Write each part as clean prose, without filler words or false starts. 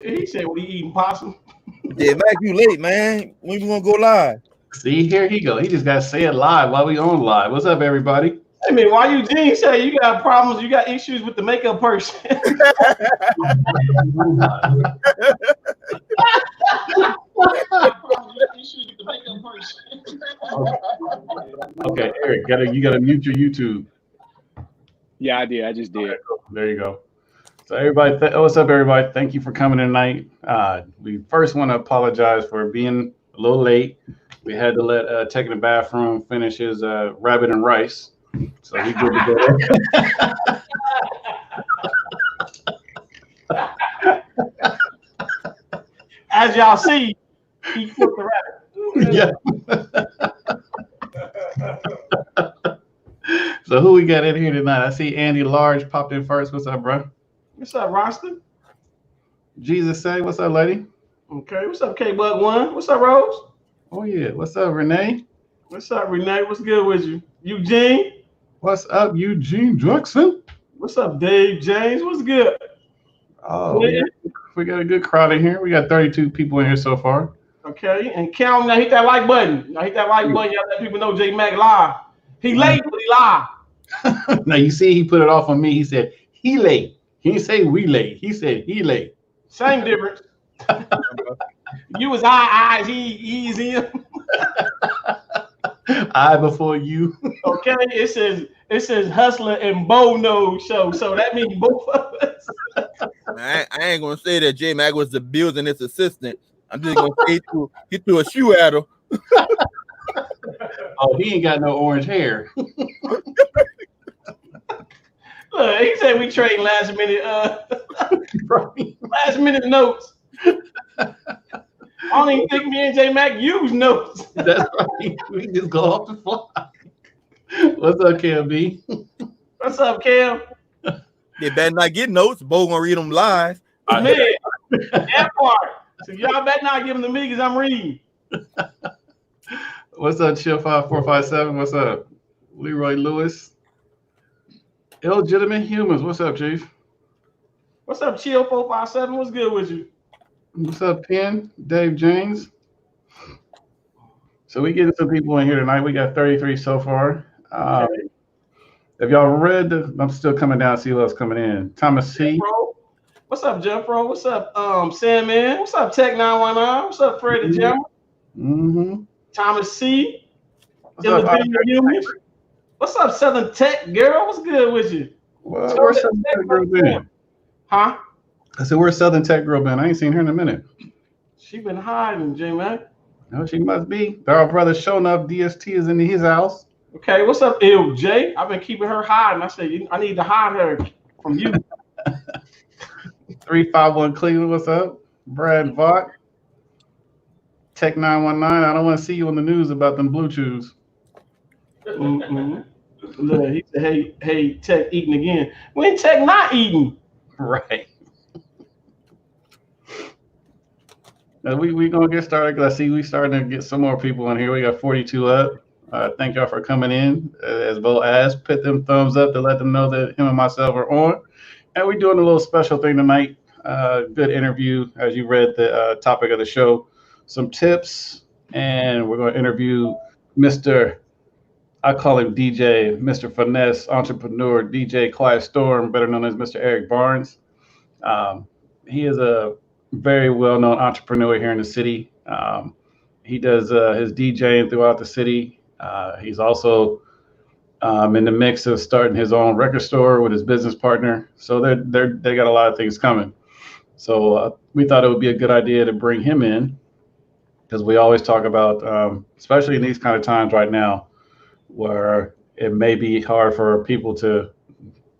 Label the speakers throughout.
Speaker 1: He said, "What he eating possum?"
Speaker 2: Yeah, Mac, you late, man. When you gonna go live?
Speaker 3: See, here he go. He just got to say it live while we on live. What's up, everybody?
Speaker 1: I mean, why Eugene say you got problems? You got issues with the makeup person.
Speaker 3: Okay, Eric, you gotta mute your YouTube.
Speaker 4: Yeah, I did. I just did.
Speaker 3: Okay, cool. There you go. So everybody, what's up, everybody? Thank you for coming tonight. We first want to apologize for being a little late. We had to let taking the bathroom finish his rabbit and rice, so he good to
Speaker 1: go. As y'all see, he cooked the rabbit.
Speaker 3: Yeah. So who we got in here tonight? I see Andy Large popped in first. What's up, bro?
Speaker 1: What's up, Roston?
Speaker 3: Jesus say, what's up, lady?
Speaker 1: Okay, what's up, K-Bug One? What's up, Rose?
Speaker 3: Oh yeah, what's up, Renee?
Speaker 1: What's up, Renee? What's good with you? Eugene?
Speaker 3: What's up, Eugene Jackson?
Speaker 1: What's up, Dave James? What's good?
Speaker 3: Oh, we got a good crowd in here. We got 32 people in here so far.
Speaker 1: Okay, and count now. Hit that like button. Now hit that like button. Y'all let people know J Mac live. He late, but he live.
Speaker 3: Now you see, he put it off on me. He said he late. He didn't say we late. He said he late.
Speaker 1: Same difference. You was I, he's him.
Speaker 3: I before you.
Speaker 1: Okay, it says Hustler and Bo Knows Sho, so that means both of us.
Speaker 2: I ain't gonna say that J Mac was the Bills and his assistant. I'm just gonna say he threw a shoe at him.
Speaker 3: Oh, he ain't got no orange hair.
Speaker 1: Look, he said we trade last minute last minute notes. I don't even think me and J Mac use notes.
Speaker 3: That's right. We just go off the fly. What's up, Cam B?
Speaker 1: What's up, Cam?
Speaker 2: They better not get notes. Bo gonna read them live.
Speaker 1: Man, that part. So y'all better not give them to me because I'm reading.
Speaker 3: What's up, Chill 5457? What's up, Leroy Lewis? Illegitimate Humans. What's up, Chief?
Speaker 1: What's up, Chill 457? What's good with you?
Speaker 3: What's up, Penn? Dave James. So we getting some people in here tonight. We got 33 so far. Have y'all read? I'm still coming down. See who else coming in. Thomas C.
Speaker 1: What's up, Jeffro? What's up, Sandman? What's up, Tech 919? What's up, Freddie Gemma?
Speaker 3: Mm-hmm.
Speaker 1: Thomas C.
Speaker 3: What's up,
Speaker 1: Humans? What's up, Southern Tech girl? What's good with you?
Speaker 3: Well, where's Southern Tech girl been?
Speaker 1: Huh?
Speaker 3: I said, where's Southern Tech girl been? I ain't seen her in a minute.
Speaker 1: She been hiding, J-Mac.
Speaker 3: No, she must be. Our brother showing up. DST is in his house.
Speaker 1: Okay, what's up, Jay? I've been keeping her hiding. I said, I need to hide her from you.
Speaker 3: 351 Cleveland, what's up? Brad Vaught. Tech 919, I don't want to see you on the news about them blue chews.
Speaker 1: Mm-hmm. Look, he said, hey, Tech eating again. When Tech not eating?
Speaker 3: Right. Now we gonna get started because I see we starting to get some more people in here. We got 42 up. Thank y'all for coming in. As Bo asked, put them thumbs up to let them know that him and myself are on. And we're doing a little special thing tonight. Good interview, as you read the topic of the show. Some tips, and we're going to interview Mr. I call him DJ, Mr. Finesse, entrepreneur, DJ Clyde Storm, better known as Mr. Eric Barnes. He is a very well-known entrepreneur here in the city. He does his DJing throughout the city. He's also in the mix of starting his own record store with his business partner. So they got a lot of things coming. So we thought it would be a good idea to bring him in because we always talk about, especially in these kind of times right now, where it may be hard for people to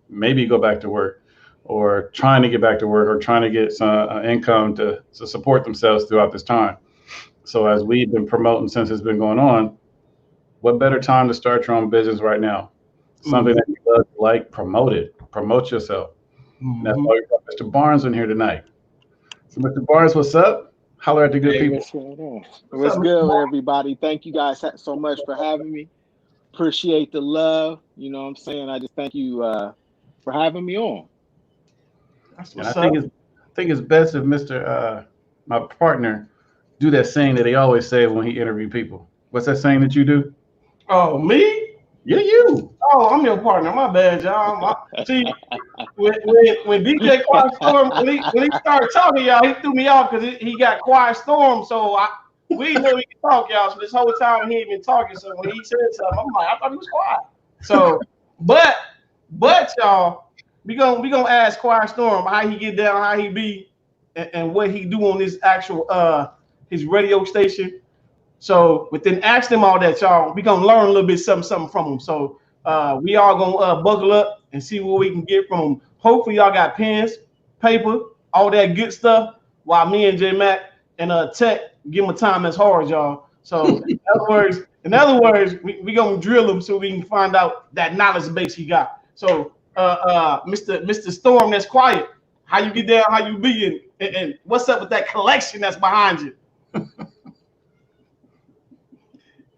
Speaker 3: maybe go back to work or trying to get back to work or trying to get some income to support themselves throughout this time. So as we've been promoting since it's been going on, what better time to start your own business right now? Something that you love, like, promote it. Promote yourself. That's why we got Mr. Barnes in here tonight. So Mr. Barnes, what's up? Holler at the good people.
Speaker 4: What's going on? What's good, everybody? Thank you guys so much for having me. Appreciate the love. You know what I'm saying? I just thank you for having me on.
Speaker 1: That's what's up.
Speaker 3: think it's best if Mr. My partner do that saying that he always say when he interview people. What's that saying that you do?
Speaker 1: Oh, me?
Speaker 3: Yeah, you.
Speaker 1: Oh, I'm your partner. My bad, y'all. See, when DJ Quiet Storm when he started talking, y'all, he threw me off because he got Quiet Storm. So we didn't know he could talk, y'all. So this whole time he ain't been talking. So when he said something, I'm like, I thought he was quiet. So, but y'all, we gonna ask Quiet Storm how he get down, how he be, and what he do on this actual his radio station. So within asking him all that, y'all, we gonna learn a little bit something from him. So we all gonna buckle up and see what we can get from him. Hopefully y'all got pens, paper, all that good stuff. While me and J Mac and Tech give him a time that's hard, y'all. So in other words, we gonna drill him so we can find out that knowledge base he got. So Mr. Storm, that's quiet. How you get down? How you be? And what's up with that collection that's behind you?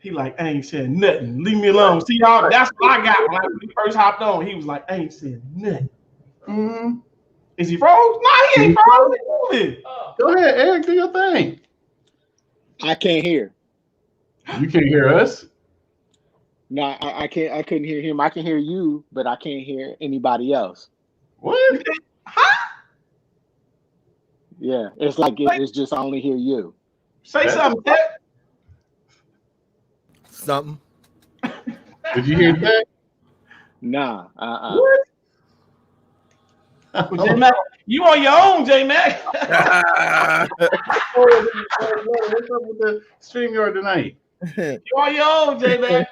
Speaker 1: He like, I ain't said nothing. Leave me alone. See, y'all, that's what I got when he first hopped on. He was like, I ain't said nothing. Mm-hmm. Is he froze? No, he ain't froze.
Speaker 3: Go ahead, Eric, do your thing.
Speaker 4: I can't hear.
Speaker 3: You can't hear us?
Speaker 4: No, I can't. I couldn't hear him. I can hear you, but I can't hear anybody else.
Speaker 3: What?
Speaker 1: Huh?
Speaker 4: Yeah, it's like it's just I only hear you.
Speaker 1: Say something, Tech.
Speaker 2: Something.
Speaker 3: Did you hear that?
Speaker 4: Nah.
Speaker 1: Well, J Mac, you on your own, J Mac.
Speaker 3: What's up with the StreamYard tonight?
Speaker 1: You on your own, J Mac.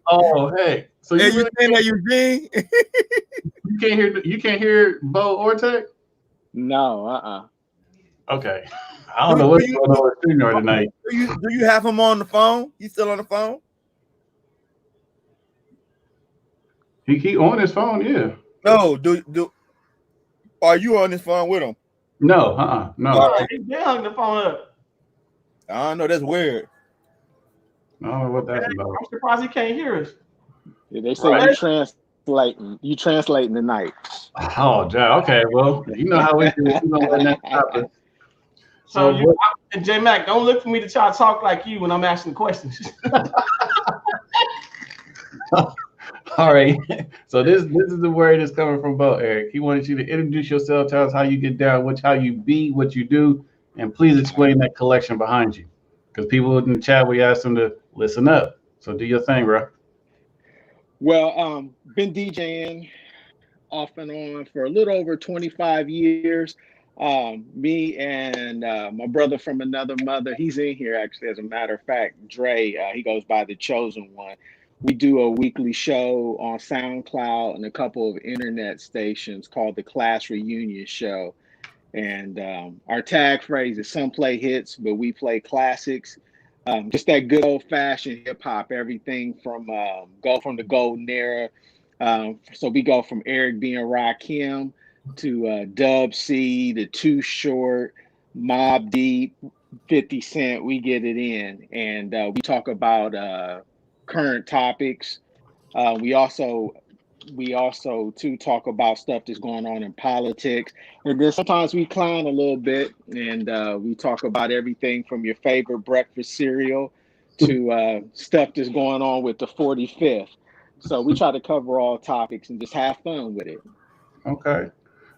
Speaker 3: Oh, hey. So
Speaker 2: Hey,
Speaker 3: you
Speaker 2: you saying that, Eugene?
Speaker 3: you can't hear Bo or Tech?
Speaker 4: No.
Speaker 3: Okay. I don't know what's going on with StreamYard tonight.
Speaker 2: Do you have him on the phone? He's still on the phone?
Speaker 3: He on his phone, yeah.
Speaker 2: No, are you on his phone with him?
Speaker 3: No, no.
Speaker 1: Right. He hung the phone up.
Speaker 2: I don't know. That's weird.
Speaker 3: I don't know what that's about.
Speaker 1: I'm surprised he can't hear us.
Speaker 4: Yeah, they say
Speaker 1: Right.
Speaker 4: you translating tonight.
Speaker 3: Oh, John. Okay, well, you know how we do. We're gonna let that happen.
Speaker 1: So and J Mac, don't look for me to try to talk like you when I'm asking questions.
Speaker 3: All right. So this is the word that's coming from Bo, Eric. He wanted you to introduce yourself, tell us how you get down, how you be, what you do, and please explain that collection behind you. Because people in the chat, we asked them to listen up. So do your thing, bro.
Speaker 4: Well, been DJing off and on for a little over 25 years. Me and my brother from another mother, he's in here actually, as a matter of fact, Dre, he goes by the Chosen One. We do a weekly show on SoundCloud and a couple of internet stations called the Class Reunion Show. And our tag phrase is some play hits, but we play classics. Just that good old fashioned hip hop, everything from the golden era. So we go from Eric B. and Rakim to Dub C, to Too Short, Mobb Deep, 50 Cent. We get it in, and we talk about current topics. We also too talk about stuff that's going on in politics, and then sometimes we clown a little bit, and we talk about everything from your favorite breakfast cereal to stuff that's going on with the 45th. So we try to cover all topics and just have fun with it.
Speaker 3: Okay.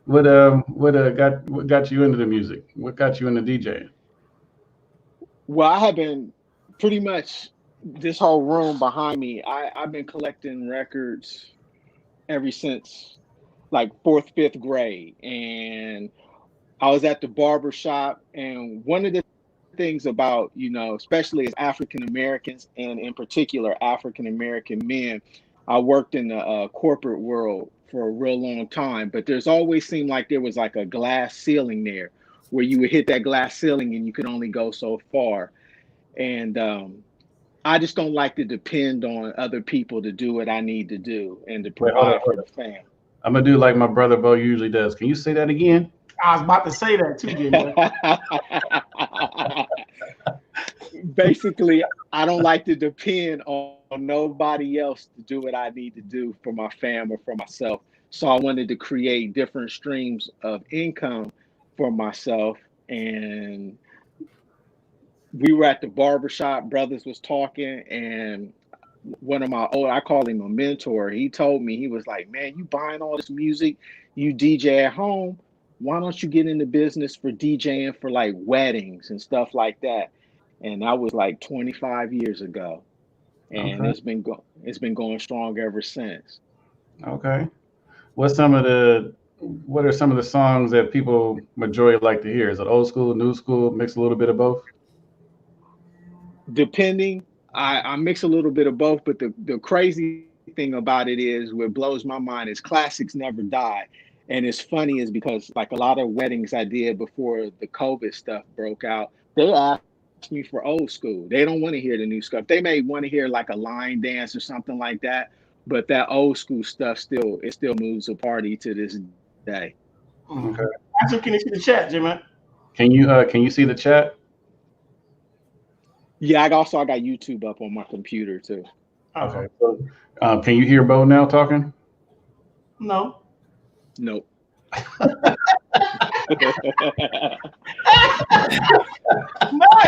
Speaker 3: What got you into the music? What got you into DJing?
Speaker 4: Well, I have been pretty much this whole room behind me. I've been collecting records ever since like fourth, fifth grade. And I was at the barber shop. And one of the things about, especially as African Americans and in particular African American men, I worked in the corporate world for a real long time, but there's always seemed like there was like a glass ceiling there where you would hit that glass ceiling and you could only go so far. And I just don't like to depend on other people to do what I need to do and to provide for the fam.
Speaker 3: I'm gonna do like my brother Bo usually does. Can you say that again?
Speaker 1: I was about to say that too, Jimmy.
Speaker 4: Basically, I don't like to depend on nobody else to do what I need to do for my fam or for myself. So I wanted to create different streams of income for myself. And we were at the barbershop, brothers was talking, and one of my old, I call him a mentor, he told me, he was like, man, you buying all this music, you DJ at home, why don't you get in the business for DJing for like weddings and stuff like that? And that was like 25 years ago. And
Speaker 3: Okay.
Speaker 4: it's been going strong ever since.
Speaker 3: Okay. What are some of the songs that people majority like to hear? Is it old school, new school, mix a little bit of both?
Speaker 4: Depending, I mix a little bit of both, but the crazy thing about it is what blows my mind is classics never die. And it's funny is because like a lot of weddings I did before the COVID stuff broke out, they asked me for old school. They don't want to hear the new stuff. They may want to hear like a line dance or something like that, but that old school stuff still moves a party to this day.
Speaker 3: Okay.
Speaker 1: Actually, can you see the chat, Jimmy?
Speaker 3: Can you see the chat?
Speaker 4: Yeah, I got YouTube up on my computer too.
Speaker 3: Okay. So, can you hear Bo now talking?
Speaker 1: No.
Speaker 4: Nope.
Speaker 1: No,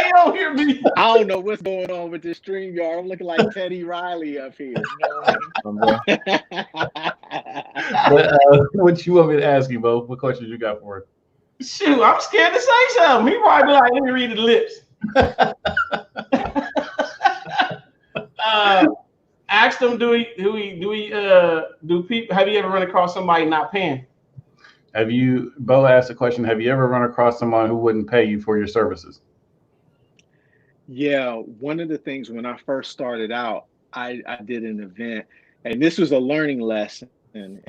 Speaker 1: you don't hear me.
Speaker 4: I don't know what's going on with this StreamYard. I'm looking like Teddy Riley up here. You know what
Speaker 3: What you want me to ask you, Bo? What questions you got for us?
Speaker 1: Shoot, I'm scared to say something. He probably be like, let me read the lips. Ask them, do people, have you ever run across somebody not paying?
Speaker 3: Bo asked the question, have you ever run across someone who wouldn't pay you for your services?
Speaker 4: Yeah, one of the things when I first started out, I did an event, and this was a learning lesson, and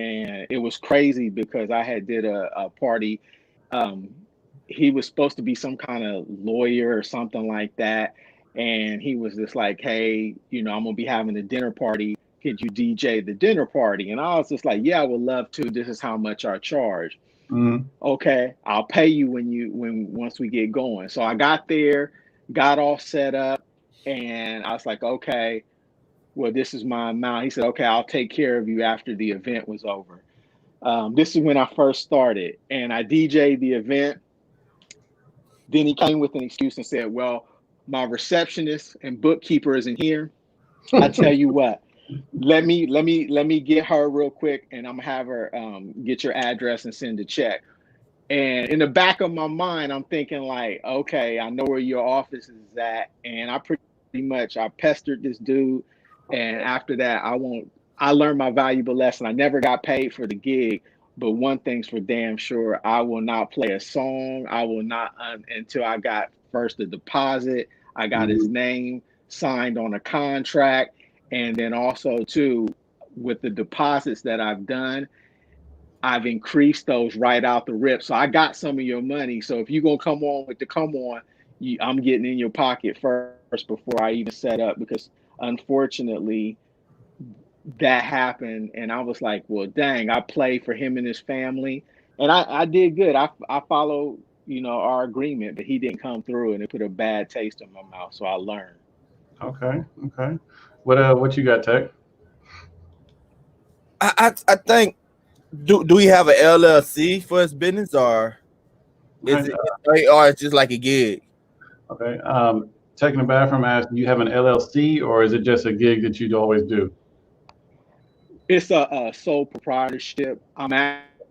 Speaker 4: it was crazy because I had did a party. He was supposed to be some kind of lawyer or something like that, and he was just like, hey, I'm gonna be having a dinner party. Could you DJ the dinner party? And I was just like, yeah, I would love to. This is how much I charge.
Speaker 3: Mm-hmm.
Speaker 4: Okay, I'll pay you once we get going. So I got there, got all set up, and I was like, okay, well, this is my amount. He said, okay, I'll take care of you after the event was over. This is when I first started, and I DJ'd the event. Then he came with an excuse and said, well, my receptionist and bookkeeper isn't here. I tell you what, let me get her real quick, and I'm gonna have her get your address and send a check. And in the back of my mind, I'm thinking like, okay, I know where your office is at, and I pestered this dude, and after that, I learned my valuable lesson. I never got paid for the gig, but one thing's for damn sure, I will not play a song. I will not until I got first the deposit. I got his name signed on a contract, and then also too, with the deposits that I've done, I've increased those right out the rip. So I got some of your money. So if you're gonna come on with the come on, I'm getting in your pocket first before I even set up, because unfortunately that happened, and I was like, well, dang, I played for him and his family, and I did good. I followed our agreement, but he didn't come through, and it put a bad taste in my mouth. So I learned.
Speaker 3: Okay. What you got, Tech?
Speaker 2: I think, do we have an LLC for his business, or is it or it's just like a gig?
Speaker 3: Okay. Tech in the bathroom asked, do you have an LLC, or is it just a gig that you always do?
Speaker 4: It's a sole proprietorship. I'm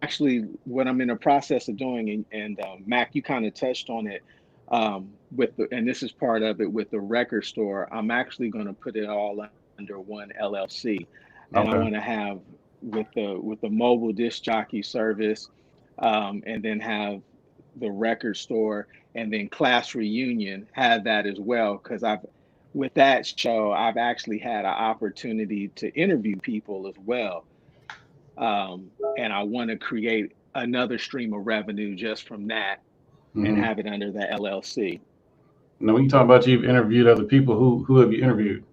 Speaker 4: actually what I'm in the process of doing, and Mac, you kind of touched on it and this is part of it with the record store. I'm actually going to put it all under one LLC, and I want to have with the mobile disc jockey service, and then have the record store, and then Class Reunion have that as well, because with that show, I've actually had an opportunity to interview people as well. And I want to create another stream of revenue just from that, and have it under the LLC.
Speaker 3: Now, when you talk about you've interviewed other people, who have you interviewed?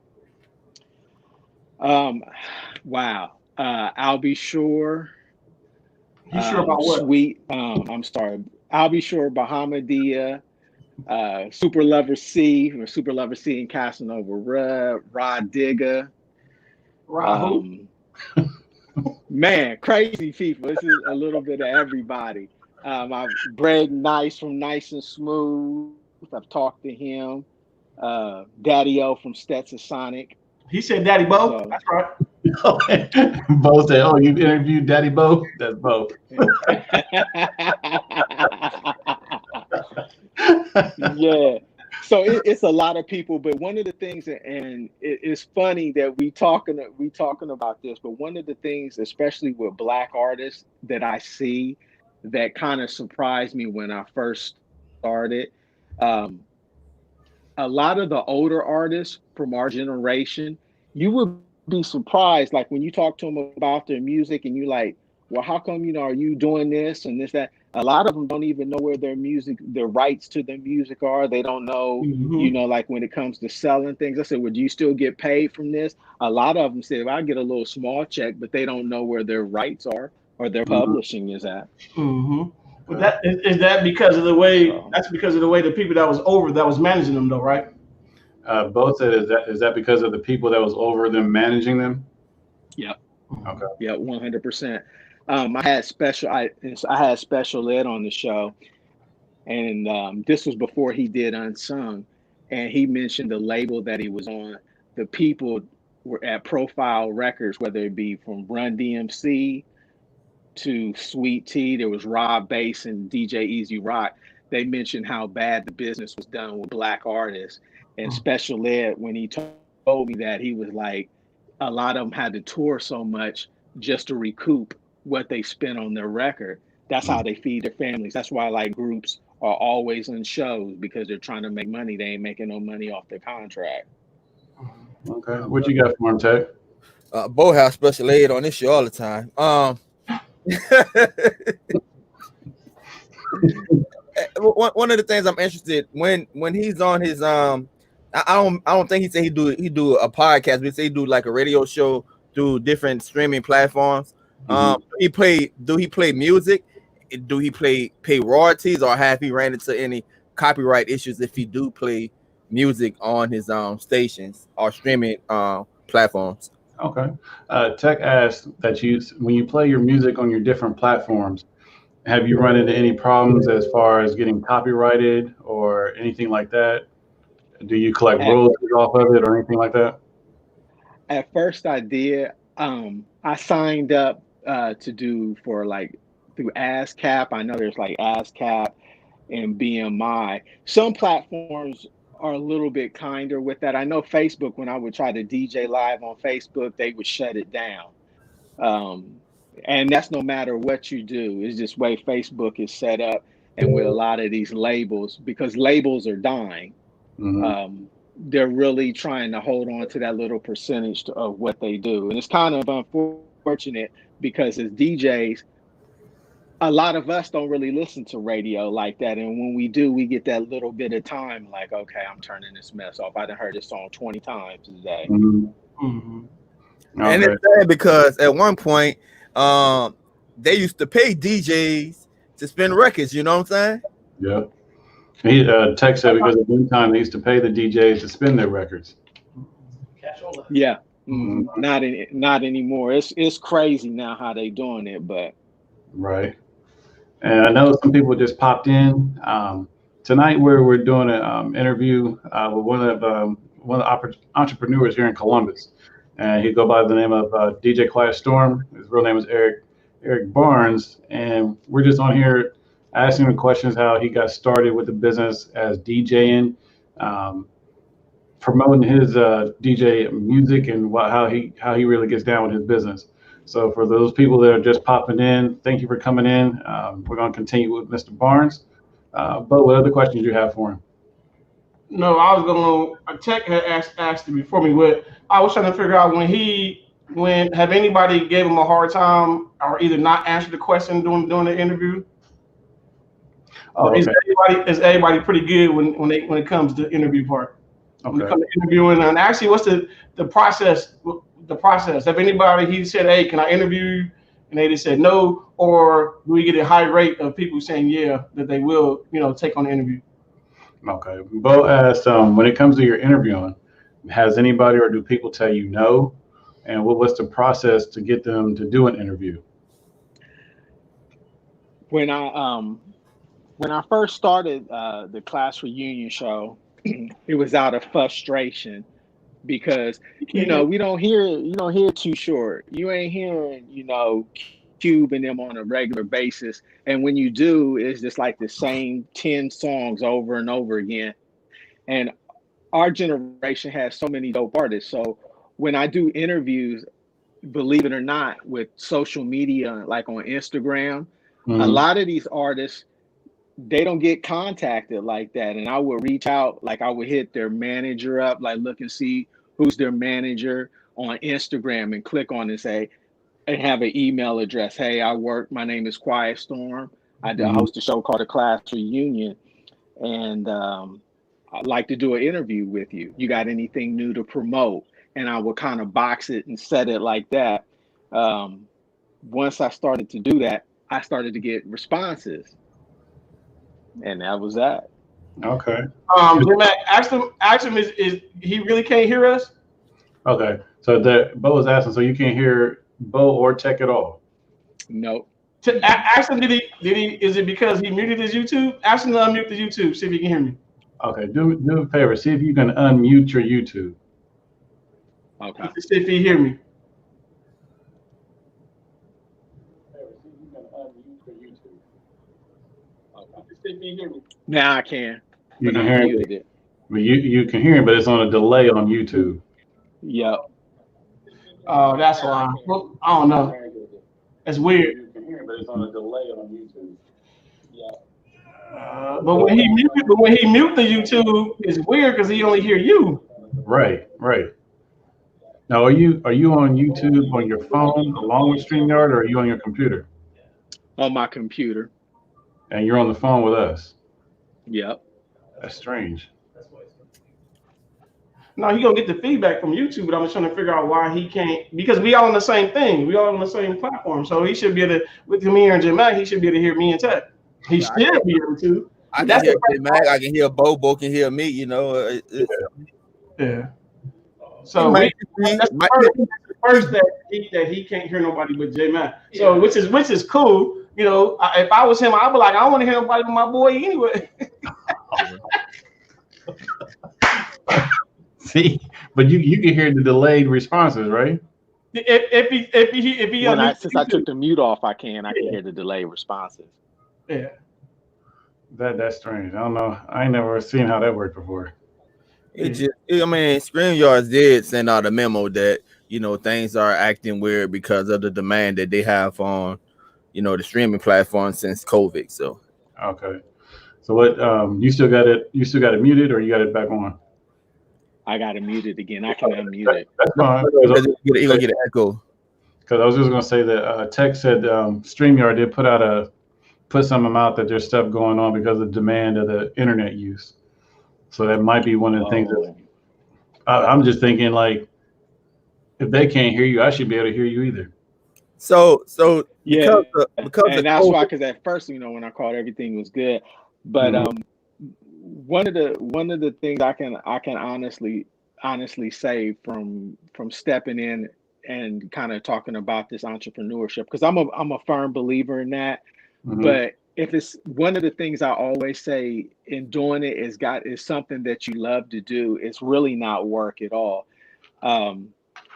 Speaker 4: Wow. I'll be sure.
Speaker 1: You sure about what?
Speaker 4: Sweet. I'm sorry. I'll be sure. Bahamadia. Super Lover C and Casanova Rod Digger. Man, crazy people. This is a little bit of everybody. I've Greg Nice from Nice and Smooth. I've talked to him. Daddy O from Stetson Sonic.
Speaker 1: He said Daddy Bo.
Speaker 4: So
Speaker 1: That's right.
Speaker 3: Bo said, "Oh, you interviewed Daddy Bo? That's Bo."
Speaker 4: yeah. So it's a lot of people, but one of the things, and it's funny that we talking about this, but one of the things, especially with Black artists, that I see that kind of surprised me when I first started. Um, a lot of the older artists from our generation, you would be surprised, like when you talk to them about their music and you like, well, how come, are you doing this and this, that? A lot of them don't even know where their rights to their music are. They don't know,
Speaker 1: Mm-hmm.
Speaker 4: like when it comes to selling things. I said, well, do you still get paid from this? A lot of them say, well, I get a little small check, but they don't know where their rights are or their publishing is at.
Speaker 1: Mm-hmm. But is that because of the way?
Speaker 4: So,
Speaker 1: That's because of the way the people that was managing them, though, right?
Speaker 3: Bo said, "Is that because of the people that was over them managing them?"
Speaker 4: yeah.
Speaker 3: Okay.
Speaker 4: Yeah, 100%. I had Special Ed on the show, and this was before he did Unsung, and he mentioned the label that he was on. The people were at Profile Records, whether it be from Run DMC to Sweet Tea. There was Rob Bass and DJ Easy Rock. They mentioned how bad the business was done with Black artists. And Special Ed, when he told me that, he was like, a lot of them had to tour so much just to recoup what they spent on their record. That's how they feed their families. That's why like groups are always in shows, because they're trying to make money. They ain't making no money off their contract.
Speaker 3: Okay. What you got for him, Tech?
Speaker 2: Bo has Special Ed on this show all the time. One of the things I'm interested when he's on his I don't think he said he do a podcast, but he say he do like a radio show through different streaming platforms. Do he play music? Do he pay royalties, or have he ran into any copyright issues if he do play music on his stations or streaming platforms?
Speaker 3: Okay. Tech asked that when you play your music on your different platforms, have you run into any problems as far as getting copyrighted or anything like that? Do you collect royalties off of it or anything like that?
Speaker 4: At first I did. I signed up to do for like through ASCAP. I know there's like ASCAP and BMI. Some platforms are a little bit kinder with that. I know Facebook, when I would try to DJ live on Facebook, they would shut it down. And that's no matter what you do. It's just way Facebook is set up, and with a lot of these labels, because labels are dying. They're really trying to hold on to that little percentage of what they do. And it's kind of unfortunate, because as DJs, a lot of us don't really listen to radio like that. And when we do, we get that little bit of time like, okay, I'm turning this mess off. I done heard this song 20 times today.
Speaker 2: And it's sad because at one point, they used to pay DJs to spin records. You know what I'm saying?
Speaker 3: Yeah. He Tech said because at one time they used to pay the DJs to spin their records.
Speaker 4: Yeah. Not anymore. It's crazy now how they doing it, but
Speaker 3: right. And I know some people just popped in tonight. We're doing an interview with one of the entrepreneurs here in Columbus, and he go by the name of DJ Quiet Storm. His real name is Eric Barnes, and we're just on here asking him questions how he got started with the business as DJing, promoting his DJ music, and how he really gets down with his business. So for those people that are just popping in, thank you for coming in. We're going to continue with Mr. Barnes. But what other questions do you have for him?
Speaker 1: No, I was going to. Tech had asked it before me. What I was trying to figure out when have anybody gave him a hard time or either not answered the question during the interview?
Speaker 3: Oh, okay.
Speaker 1: Is everybody pretty good when it comes to the interview part? Okay. When it comes to interviewing, and actually, what's the process? The process. Have anybody, he said, hey, can I interview you? And they just said no, or do we get a high rate of people saying yeah, that they will, take on the interview?
Speaker 3: Okay. Bo asked, when it comes to your interviewing, has anybody or do people tell you no? And what's the process to get them to do an interview?
Speaker 4: When I first started the class reunion show, it was out of frustration because we don't hear Too Short. You ain't hearing Cube and them on a regular basis, and when you do, it's just like the same 10 songs over and over again. And our generation has so many dope artists. So when I do interviews, believe it or not, with social media, like on Instagram, a lot of these artists, they don't get contacted like that. And I would reach out, like I would hit their manager up, like look and see who's their manager on Instagram and click on and say, and have an email address. Hey, my name is Quiet Storm. I host a show called The Class Reunion. And I'd like to do an interview with you. You got anything new to promote? And I would kind of box it and set it like that. Once I started to do that, I started to get responses. And that was that.
Speaker 3: Okay.
Speaker 1: Matt, ask him is he really can't hear us?
Speaker 3: Okay. So Bo was asking, so you can't hear Bo or Tech at all?
Speaker 4: Nope.
Speaker 1: Ask him, did he? Is it because he muted his YouTube? Ask him to unmute the YouTube. See if he can hear me.
Speaker 3: Okay. Do a favor. See if you can unmute your YouTube.
Speaker 4: Okay.
Speaker 1: See if he hear me.
Speaker 4: Now I can.
Speaker 3: You can hear
Speaker 4: it.
Speaker 3: But you can hear him, but it's on a delay on YouTube.
Speaker 4: Yep.
Speaker 1: Oh, that's why. Well, I don't know. It's weird.
Speaker 3: You can hear him, but it's on a delay on YouTube.
Speaker 1: Yeah. But when he mute the YouTube, it's weird because he only hear you.
Speaker 3: Right. Now, are you on YouTube on your phone along with StreamYard, or are you on your computer?
Speaker 4: On my computer.
Speaker 3: And you're on the phone with us.
Speaker 4: Yep.
Speaker 3: That's strange.
Speaker 1: No, he gonna get the feedback from YouTube, but I'm just trying to figure out why he can't, because we all on the same thing. We all on the same platform. So he should be able to, with me here and J Mac, he should be able to hear me and Tech. He should be able to.
Speaker 2: I can hear J Mac, I can hear Bo can hear me,
Speaker 1: Yeah. So that's the first that he can't hear nobody but J Mac. So which is cool. If I was him, I'd be like, I don't want to hear nobody but my boy anyway.
Speaker 3: See, but you can hear the delayed responses, right?
Speaker 4: If he since I took the mute off, I can hear the delayed responses.
Speaker 1: Yeah.
Speaker 3: That's strange. I don't know. I ain't never seen how that worked before.
Speaker 2: StreamYard did send out a memo that things are acting weird because of the demand that they have on the streaming platform since COVID. So
Speaker 3: okay. So what you still got it muted, or you got it back on?
Speaker 4: I got it muted again. I can unmute it.
Speaker 3: That's fine.
Speaker 2: You're gonna get an echo.
Speaker 3: Because I was just gonna say that Tech said StreamYard did put something out that there's stuff going on because of demand of the internet use. So that might be one of the things that I'm just thinking, like, if they can't hear you, I should be able to hear you either.
Speaker 2: So
Speaker 4: yeah,
Speaker 2: because
Speaker 4: and that's why, because at first, when I called, everything was good, but one of the things I can honestly say from stepping in and kind of talking about this entrepreneurship, because I'm a firm believer in that. But if it's one of the things I always say in doing it is something that you love to do, it's really not work at all.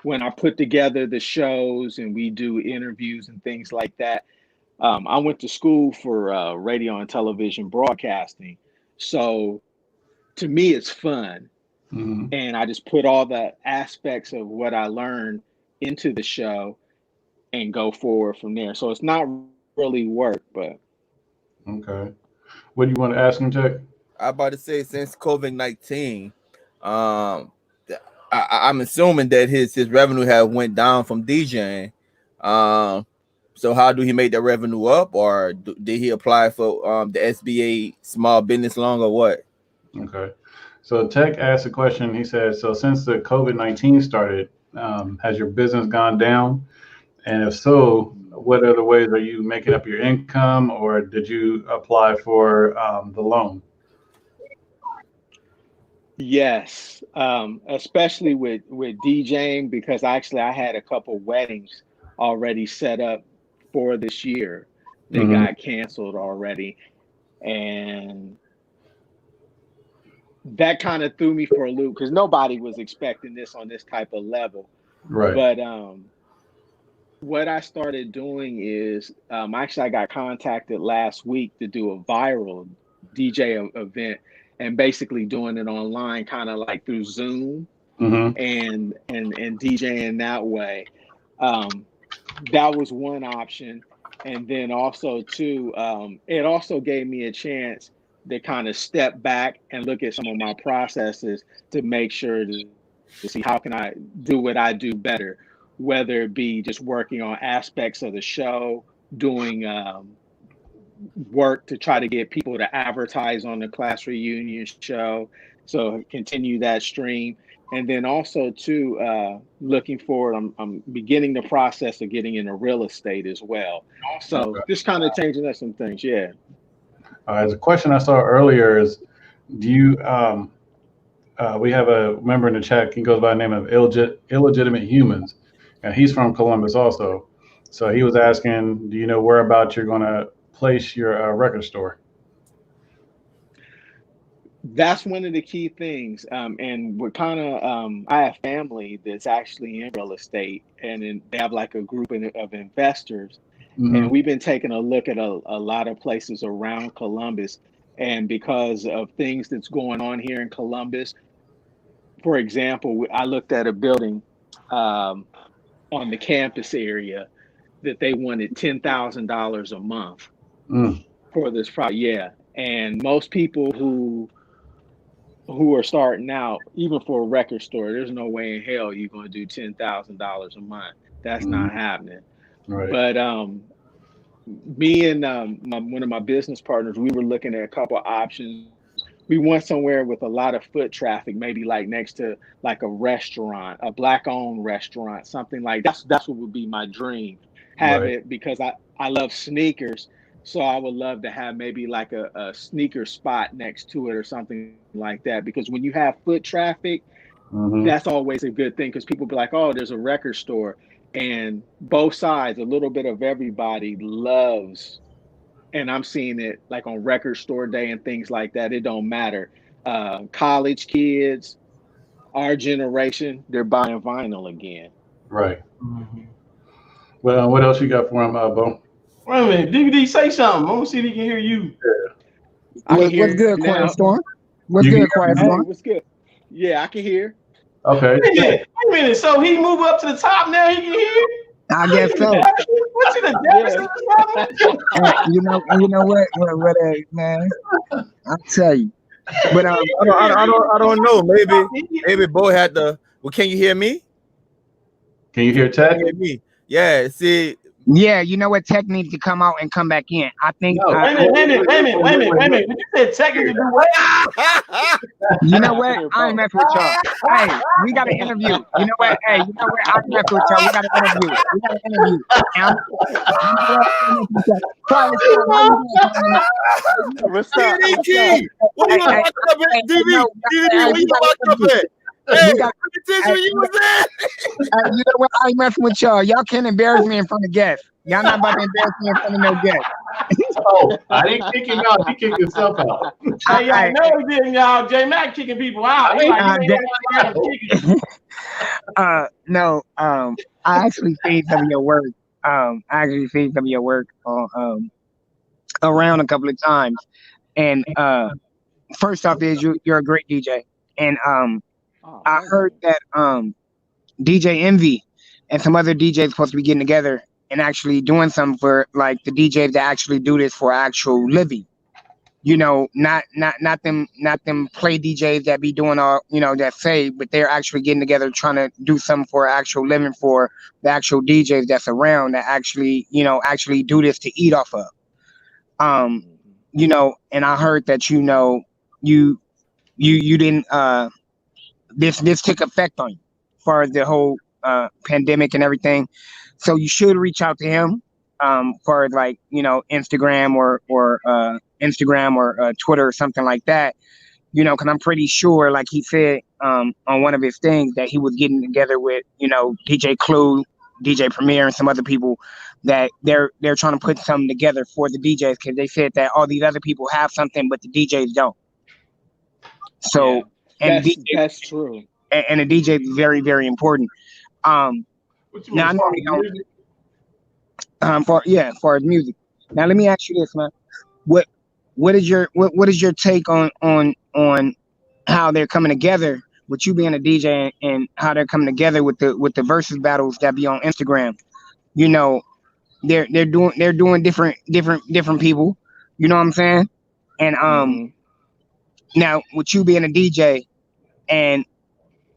Speaker 4: When I put together the shows and we do interviews and things like that, I went to school for radio and television broadcasting. So to me, it's fun. And I just put all the aspects of what I learned into the show and go forward from there. So it's not really work, but.
Speaker 3: Okay. What do you want to ask him, Tech?
Speaker 2: I'm about to say, since COVID-19, I'm assuming that his revenue have went down from DJing. So how do he make that revenue up, or did he apply for the SBA small business loan, or what?
Speaker 3: Okay. So Tech asked a question. He said, so since the COVID-19 started, has your business gone down? And if so, what other ways are you making up your income, or did you apply for the loan?
Speaker 4: Yes, especially with DJing, because actually I had a couple weddings already set up for this year They got canceled already. And that kind of threw me for a loop because nobody was expecting this on this type of level.
Speaker 3: Right.
Speaker 4: But what I started doing is actually I got contacted last week to do a viral DJ event and basically doing it online, kind of like through Zoom and DJing that way. That was one option. And then also too, it also gave me a chance to kind of step back and look at some of my processes to make sure to see how can I do what I do better, whether it be just working on aspects of the show, doing work to try to get people to advertise on the class reunion show, so continue that stream. And then also too, looking forward, I'm beginning the process of getting into real estate as well. So just kind of changing up some things. Yeah.
Speaker 3: The question I saw earlier is, do you, we have a member in the chat, he goes by the name of Illegitimate Humans, and he's from Columbus also. So he was asking, do you know whereabouts you're going to place your record store?
Speaker 4: That's one of the key things. And we're kind of, I have family that's actually in real estate, and they have like a group of investors. And we've been taking a look at a lot of places around Columbus. And because of things that's going on here in Columbus, for example, I looked at a building on the campus area that they wanted $10,000 a month for this project. Yeah. And most people who are starting out, even for a record store, there's no way in hell you're going to do $10,000 a month. That's not happening.
Speaker 3: Right.
Speaker 4: But me and one of my business partners, we were looking at a couple of options. We went somewhere with a lot of foot traffic, maybe like next to like a restaurant, a Black-owned restaurant, something like that's what would be my dream. Have it because I love sneakers. So I would love to have maybe like a sneaker spot next to it or something like that. Because when you have foot traffic, that's always a good thing, because people be like, oh, there's a record store. And both sides, a little bit of everybody loves, and I'm seeing it like on record store day and things like that. It don't matter. College kids, our generation, they're buying vinyl again.
Speaker 3: Right. Well, what else you got for him, Bo?
Speaker 1: Wait a minute, DVD, say something. I want to see if he can hear you.
Speaker 4: What's
Speaker 5: good, Quiet Storm? What's good, Quiet Storm?
Speaker 4: What's good? Yeah, I can hear.
Speaker 3: Okay.
Speaker 1: Wait a minute. So he moved up to the top now. He can hear you.
Speaker 5: I guess so.
Speaker 1: What's he, the Jefferson or something?
Speaker 5: You know what, man? I'll tell you. But
Speaker 2: I don't know. Maybe Bo had the. Well, can you hear me?
Speaker 3: Can you hear Tech?
Speaker 2: Hear me? Yeah. See.
Speaker 5: Yeah, you know what? Tech needs to come out and come back in. I think.
Speaker 1: No, wait a minute. You said Tech needs to do what?
Speaker 5: You know what? I ain't messing with y'all. Hey, we got an interview. You know what? Hey, you know what? I ain't messing with y'all. We got an interview.
Speaker 4: What's up?
Speaker 2: DD, what you locked up at? DD, what you locked up at? Hey, you was there.
Speaker 5: You know what? I ain't messing with y'all. Y'all can't embarrass me in front of guests. Y'all not about to embarrass me in front of no guests.
Speaker 3: Oh, I didn't kick him out. He kicked himself out.
Speaker 1: Hey, y'all know he didn't, y'all. J Mac kicking people out.
Speaker 5: No, I actually seen some of your work. Around a couple of times. And first off is you're a great DJ. And I heard that DJ Envy and some other DJs supposed to be getting together and actually doing something for like the DJs that actually do this for actual living. You know, not them play DJs that be doing all, you know, that say, but they're actually getting together trying to do something for actual living for the actual DJs that's around that actually, you know, actually do this to eat off of. You know, and I heard that, you know, you didn't this took effect on you for the whole pandemic and everything. So you should reach out to him for like, you know, Instagram or Twitter or something like that, you know, because I'm pretty sure, like he said on one of his things, that he was getting together with, you know, DJ Clue, DJ Premier and some other people that they're trying to put something together for the DJs because they said that all these other people have something but the DJs don't. So
Speaker 4: that's true.
Speaker 5: And the DJ is very, very important. Now I normally don't for music. Now let me ask you this, man. What is your take on how they're coming together with you being a DJ and how they're coming together with the versus battles that be on Instagram? You know, they're doing different people. You know what I'm saying? And now with you being a DJ and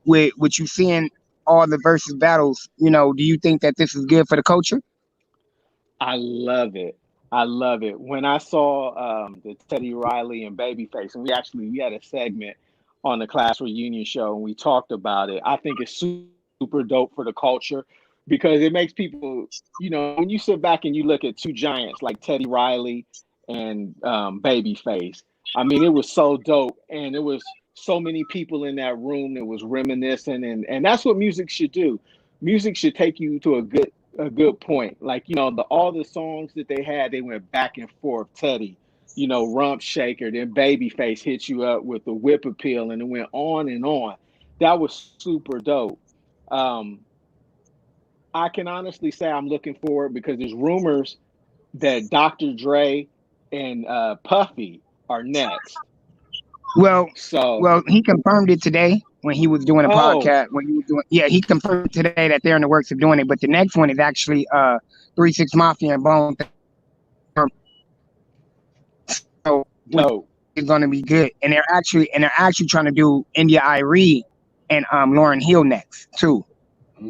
Speaker 5: with you seeing all the versus battles, you know, do you think that this is good for the culture?
Speaker 4: I love it. When I saw the Teddy Riley and Babyface, and we had a segment on the class reunion show and we talked about it. I think it's super dope for the culture because it makes people, you know, when you sit back and you look at two giants like Teddy Riley and Babyface, I mean, it was so dope, and it was so many people in that room that was reminiscing, and that's what music should do. Music should take you to a good point. Like, you know, all the songs that they had, they went back and forth. Teddy, you know, Rump Shaker, then Babyface hit you up with the whip appeal, and it went on and on. That was super dope. I can honestly say I'm looking forward because there's rumors that Dr. Dre and Puffy are next.
Speaker 5: Well, he confirmed it today when he was doing a podcast. He confirmed today that they're in the works of doing it. But the next one is actually 3 6 Mafia and Bone. So it's going to be good, and they're actually trying to do India Irie and Lauryn Hill next too.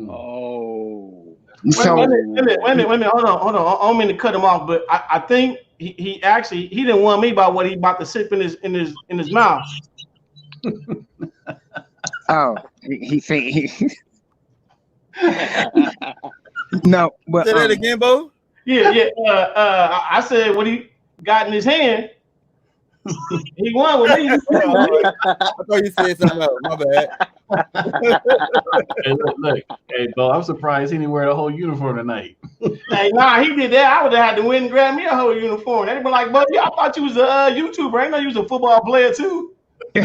Speaker 1: Oh, so wait a minute, hold on. I don't mean to cut him off, but I think he didn't want me about what he about to sip in his mouth.
Speaker 5: Oh, he said no, but
Speaker 2: say that again, Bo.
Speaker 1: Yeah. I said what he got in his hand. He won with me.
Speaker 2: I thought you said something else. My bad.
Speaker 3: Hey, look. Hey, Bo, I'm surprised he didn't wear the whole uniform tonight.
Speaker 1: Hey, nah, he did that. I would have had to win and grab me a whole uniform. They'd be like, "Bo, I thought you was a YouTuber. I didn't know you was a football player too." I'd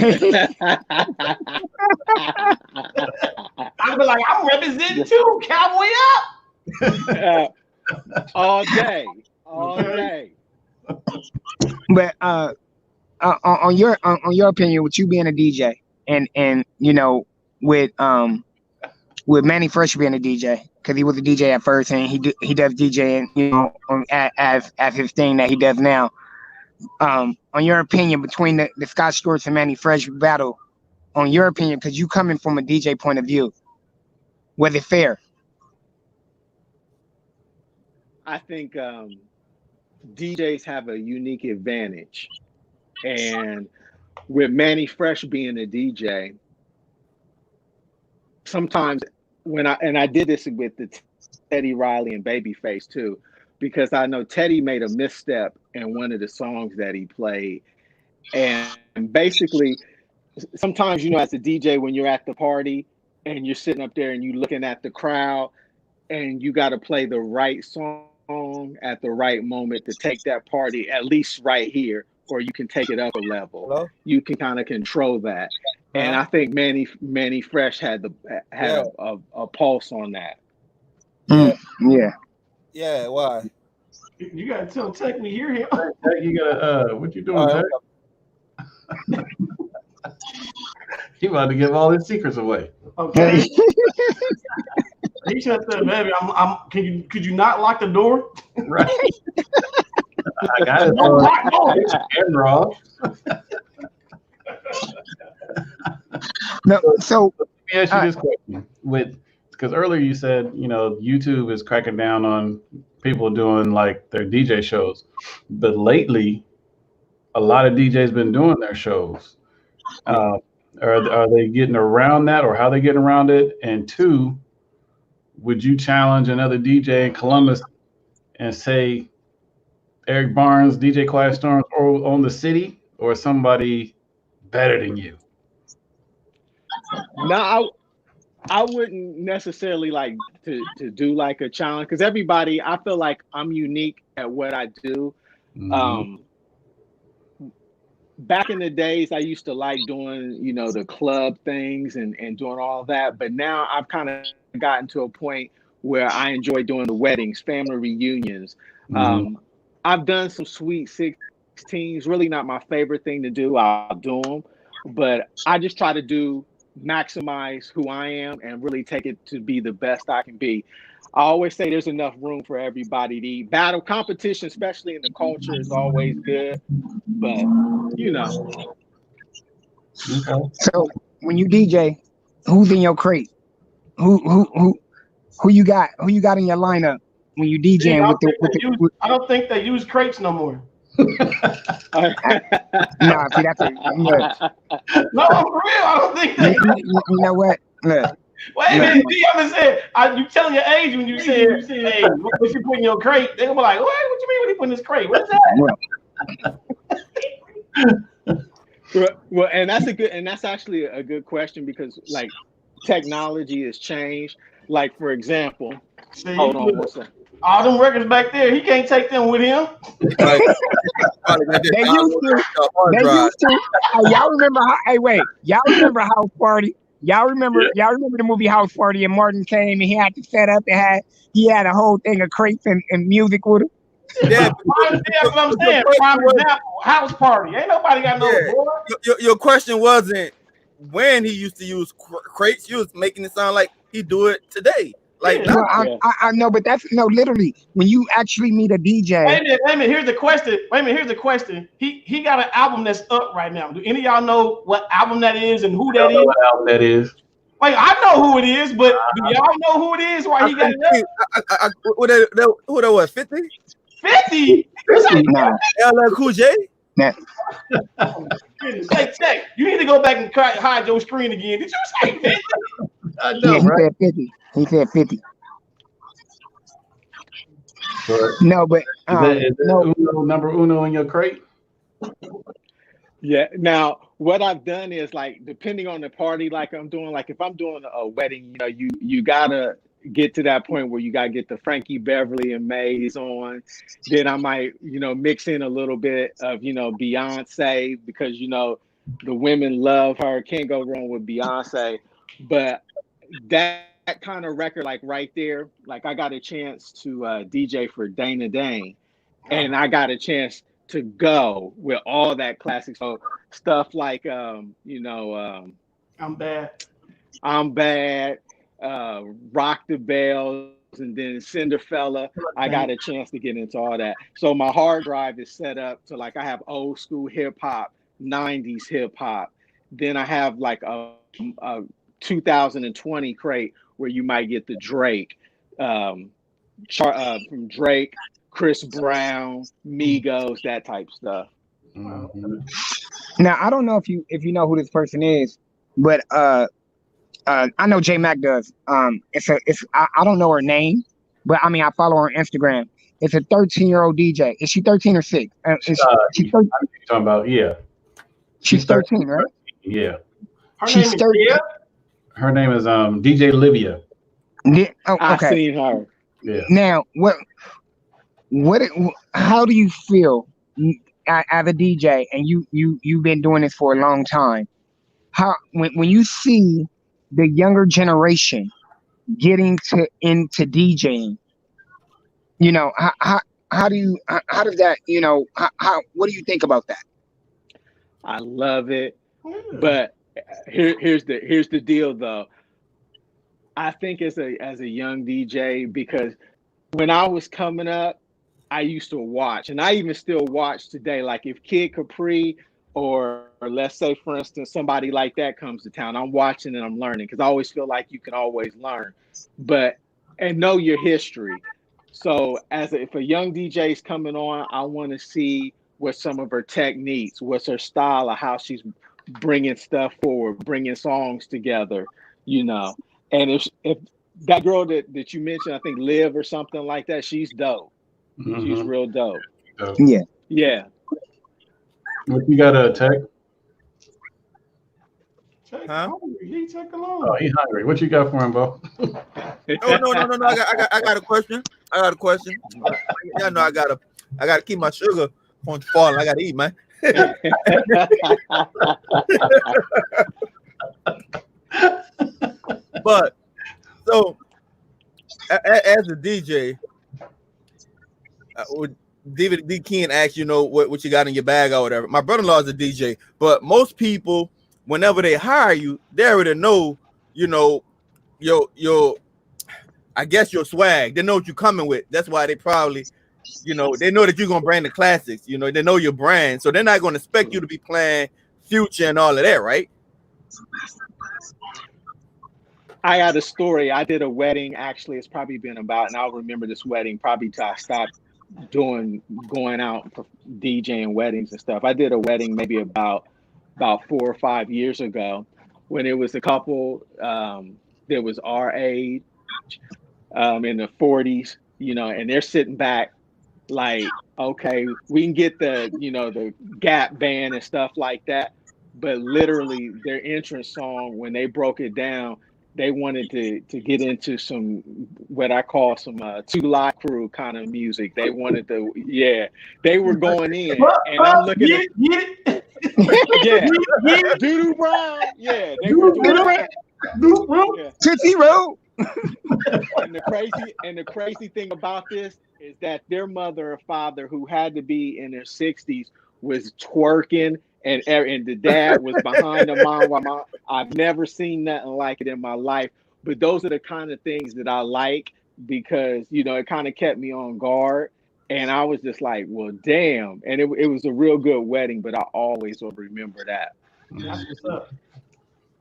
Speaker 1: be like, "I'm representing too, Cowboy up."
Speaker 4: All day.
Speaker 5: But on your opinion, with you being a DJ and you know with Manny Fresh being a DJ because he was a DJ at first and he does DJing, you know, as his thing that he does now. On your opinion, between the Scott Storch and Manny Fresh battle, on your opinion, because you coming from a DJ point of view, was it fair?
Speaker 4: I think DJs have a unique advantage. And with Manny Fresh being a DJ, sometimes I did this with the Teddy Riley and Babyface too, because I know Teddy made a misstep in one of the songs that he played. And basically, sometimes, you know, as a DJ, when you're at the party and you're sitting up there and you're looking at the crowd and you got to play the right song at the right moment to take that party, at least right here, or you can take it up a level. Hello? You can kind of control that. And I think Manny Fresh had a pulse on that.
Speaker 2: Yeah, why?
Speaker 1: You gotta tell Tech we hear him.
Speaker 3: You gotta what you doing, Tech? He about to give all his secrets away.
Speaker 1: Okay. He said, "Baby, could you not lock the door?"
Speaker 3: Right. I got it. It's camera off.
Speaker 5: No, so
Speaker 3: let me ask you this question: because earlier you said, you know, YouTube is cracking down on people doing like their DJ shows, but lately, a lot of DJs been doing their shows. Are they getting around that, or how they getting around it? And two, would you challenge another DJ in Columbus and say Eric Barnes, DJ Quiet Storm, or on the city, or somebody better than you?
Speaker 4: No, I wouldn't necessarily like to do like a challenge because everybody, I feel like I'm unique at what I do. Um, Back in the days, I used to like doing, the club things and doing all that. But now I've kind of gotten to a point where I enjoy doing the weddings, family reunions. I've done some sweet 16s, really not my favorite thing to do. I'll do them, but I just try to maximize who I am and really take it to be the best I can be. I always say there's enough room for everybody to eat. Battle competition, especially in the culture, is always good. But
Speaker 5: So when you DJ, who's in your crate? Who you got? Who you got in your lineup when you DJing
Speaker 1: I don't think they use crates no more.
Speaker 5: Nah, see that's a look.
Speaker 1: No, for real. I don't think they.
Speaker 5: You know what? Look.
Speaker 1: Wait a minute, you said you telling your age when you said, "Hey, what you put in your crate?" They gonna be like, "What? What you mean when you put in this crate? What is
Speaker 5: that?"
Speaker 4: Well, and that's actually a good question because like technology has changed. Like for example, hold on one second.
Speaker 1: All them records back there, he can't take them with him.
Speaker 5: They used to. Y'all remember how? Hey, wait. Y'all remember House Party? Y'all remember the movie House Party? And Martin came and he had to set up. He had a whole thing of crates and music with him.
Speaker 1: Yeah, that's what I'm saying. Prime example, House Party. Ain't nobody got no board.
Speaker 2: Your question wasn't when he used to use crates. You was making it sound like he do it today. Like
Speaker 5: I know, but that's literally when you actually meet a DJ.
Speaker 1: Wait a minute. Here's the question. He got an album that's up right now. Do any of y'all know what album that is and who that is?
Speaker 3: What album that is?
Speaker 1: Like I know who it is, but do y'all know who it is? Why he got it up?
Speaker 2: Who that was? 50?
Speaker 1: 50?
Speaker 5: Nah.
Speaker 2: LL Cool J?
Speaker 5: Nah.
Speaker 1: Hey, you need to go back and hide your screen again. Did you say 50?
Speaker 3: I know,
Speaker 5: he said 50. He said 50. No, but
Speaker 3: is that number uno in your crate?
Speaker 4: Yeah. Now, what I've done is like, depending on the party, like I'm doing, like if I'm doing a wedding, you gotta get to that point where you gotta get the Frankie Beverly and Mays on. Then I might, mix in a little bit of, Beyonce because the women love her. Can't go wrong with Beyonce. But that kind of record, like right there, like I got a chance to DJ for Dana Dane, and I got a chance to go with all that classic stuff like I'm Bad, Rock the Bells, and then Cinderfella. I got a chance to get into all that. So my hard drive is set up to like I have old school hip hop, 90s hip hop. Then I have like a 2020 crate where you might get the Drake, from Drake, Chris Brown, Migos, that type stuff.
Speaker 5: Now I don't know if you know who this person is, but I know J Mac does. I don't know her name, but I mean I follow her on Instagram. It's a 13-year-old DJ. Is she 13 or 6? She's 13.
Speaker 3: Talking about
Speaker 5: She's 13, right?
Speaker 3: Yeah.
Speaker 5: She's 13.
Speaker 3: Her name is DJ Livia.
Speaker 5: Okay.
Speaker 4: I've seen her.
Speaker 5: Yeah. Now, how do you feel as a DJ, and you've been doing this for a long time? How when you see the younger generation getting into DJing, how does that, what do you think about that?
Speaker 4: I love it, but here's the deal though. I think as a young DJ, because when I was coming up, I used to watch, and I even still watch today. Like if Kid Capri or let's say, for instance, somebody like that comes to town, I'm watching and I'm learning because I always feel like you can always learn, and know your history. So if a young DJ is coming on, I want to see what some of her techniques, what's her style of how she's bringing stuff forward, bringing songs together, And if that girl that you mentioned, I think Liv or something like that, she's dope. Mm-hmm. She's real dope.
Speaker 5: Yeah.
Speaker 4: Yeah.
Speaker 3: What you got, Tech?
Speaker 2: Huh?
Speaker 1: He take along.
Speaker 3: Oh, he's hungry. What you got for him, Bo?
Speaker 2: No. I got a question. Y'all know I gotta keep my sugar from falling. I gotta eat, man. But so as a DJ, David D. Ken asks, what you got in your bag or whatever. My brother-in-law is a DJ, but most people, whenever they hire you, they already know, your I guess your swag. They know what you're coming with. That's why they probably, they know that you're gonna bring the classics. They know your brand, so they're not gonna expect you to be playing Future and all of that, right?
Speaker 4: I had a story. I did a wedding. Actually, it's probably been about, and I'll remember this wedding probably till I stopped going out for DJing weddings and stuff. I did a wedding maybe about 4 or 5 years ago, when it was a couple that was our age, in the 40s, and they're sitting back like, okay, we can get the Gap band and stuff like that, but literally their entrance song, when they broke it down, they wanted to get into some, what I call some Two Live Crew kind of music. They wanted to, they were going in, and I'm looking at, Doodoo Brown, they were doing
Speaker 5: Tootsie Roll.
Speaker 4: And the crazy thing about this is that their mother or father, who had to be in their 60s, was twerking, and the dad was behind the mom. I've never seen nothing like it in my life. But those are the kind of things that I like, because it kind of kept me on guard, and I was just like, well, damn. And it was a real good wedding, but I always will remember that.
Speaker 1: That's what's up.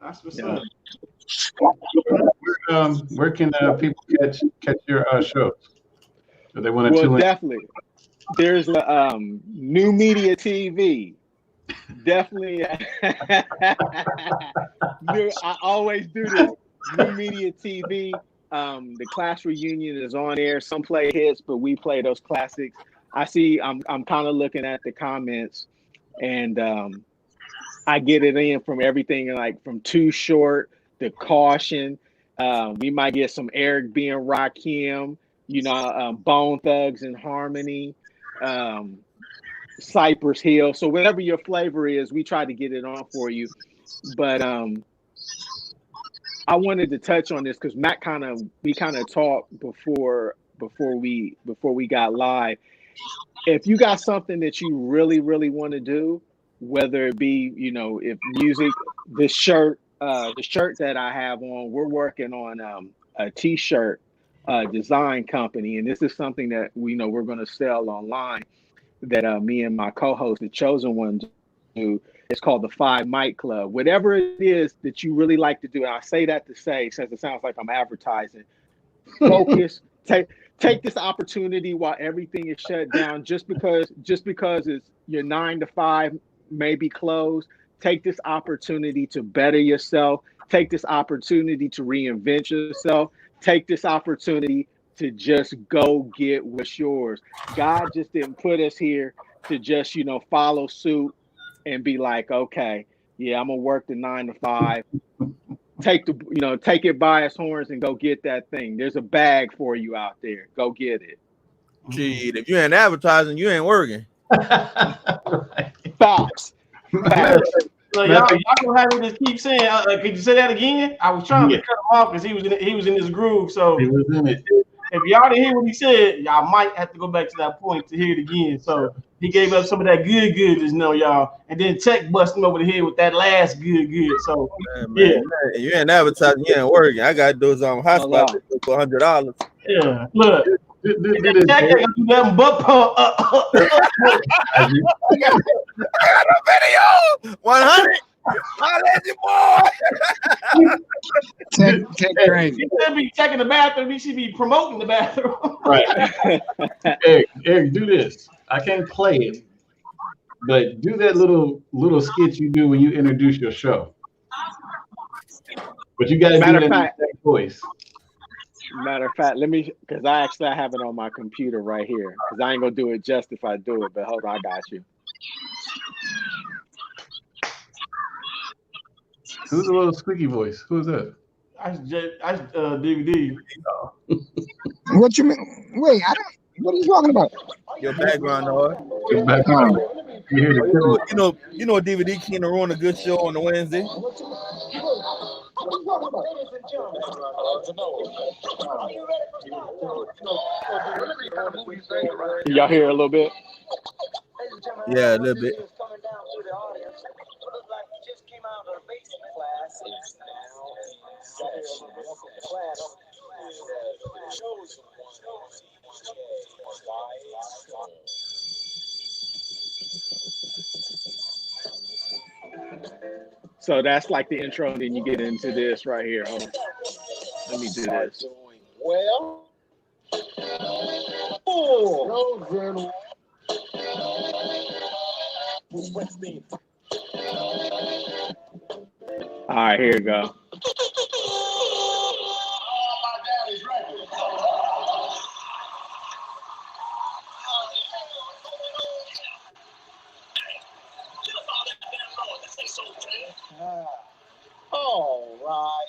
Speaker 1: That's what's up.
Speaker 3: Where can people catch your shows? If they want to tune in?
Speaker 4: Definitely. There's a New Media TV. Definitely. I always do this. New Media TV. The class reunion is on air. Some play hits, but we play those classics. I'm kind of looking at the comments, and I get it in from everything, like from Too Short to Caution. We might get some Eric B. and Rakim, Bone Thugs and Harmony, Cypress Hill. So whatever your flavor is, we try to get it on for you. But I wanted to touch on this because Matt we kind of talked before we got live. If you got something that you really, really want to do, whether it be, if music, the shirt that I have on, we're working on a t-shirt design company, and this is something that we're going to sell online, that me and my co-host, the Chosen One, do. It's called the 5 Mic Club. Whatever it is that you really like to do, and I say that to say, since it sounds like I'm advertising, focus. Take this opportunity while everything is shut down. Just because it's your 9 to 5 may be closed. Take this opportunity to better yourself. Take this opportunity to reinvent yourself. Take this opportunity to just go get what's yours. God just didn't put us here to just, follow suit and be like, okay, yeah, I'm gonna work the 9 to 5. Take it by its horns and go get that thing. There's a bag for you out there. Go get it.
Speaker 2: Gee, if you ain't advertising, you ain't working.
Speaker 4: Facts.
Speaker 1: So y'all gonna have me just keep saying. Could you say that again? I was trying to cut him off because he was in this groove. So
Speaker 3: He was in it.
Speaker 1: if y'all didn't hear what he said, y'all might have to go back to that point to hear it again. So he gave up some of that good just now, y'all, and then Tech busted him over the head with that last good. So
Speaker 2: man, you ain't advertising, you ain't working. I got those hotspot for $100.
Speaker 1: Yeah, look. Tech ain't gonna do nothing but pump up.
Speaker 2: I got a video. 100. I let you boy.
Speaker 5: Tech crazy.
Speaker 1: He should be checking the bathroom. He should be promoting the bathroom.
Speaker 3: Right. Eric, do this. I can't play it, but do that little skit you do when you introduce your show. But you got to do that in that voice.
Speaker 4: Matter of fact, because I have it on my computer right here. Because I ain't gonna do it just if I do it. But hold on, I got you.
Speaker 3: Who's the little squeaky voice? Who's that?
Speaker 1: I DVD.
Speaker 5: What you mean? Wait, I don't. What are you talking about?
Speaker 2: Your background noise.
Speaker 3: Get back. You hear the
Speaker 2: You know, DVD can ruin a good show on the Wednesday.
Speaker 4: Can y'all hear a little bit?
Speaker 2: Yeah, a little bit.
Speaker 4: So that's like the intro, and then you get into this right here. Hold on. Let me do this.
Speaker 6: Well,
Speaker 4: All right, here we go.
Speaker 6: all right.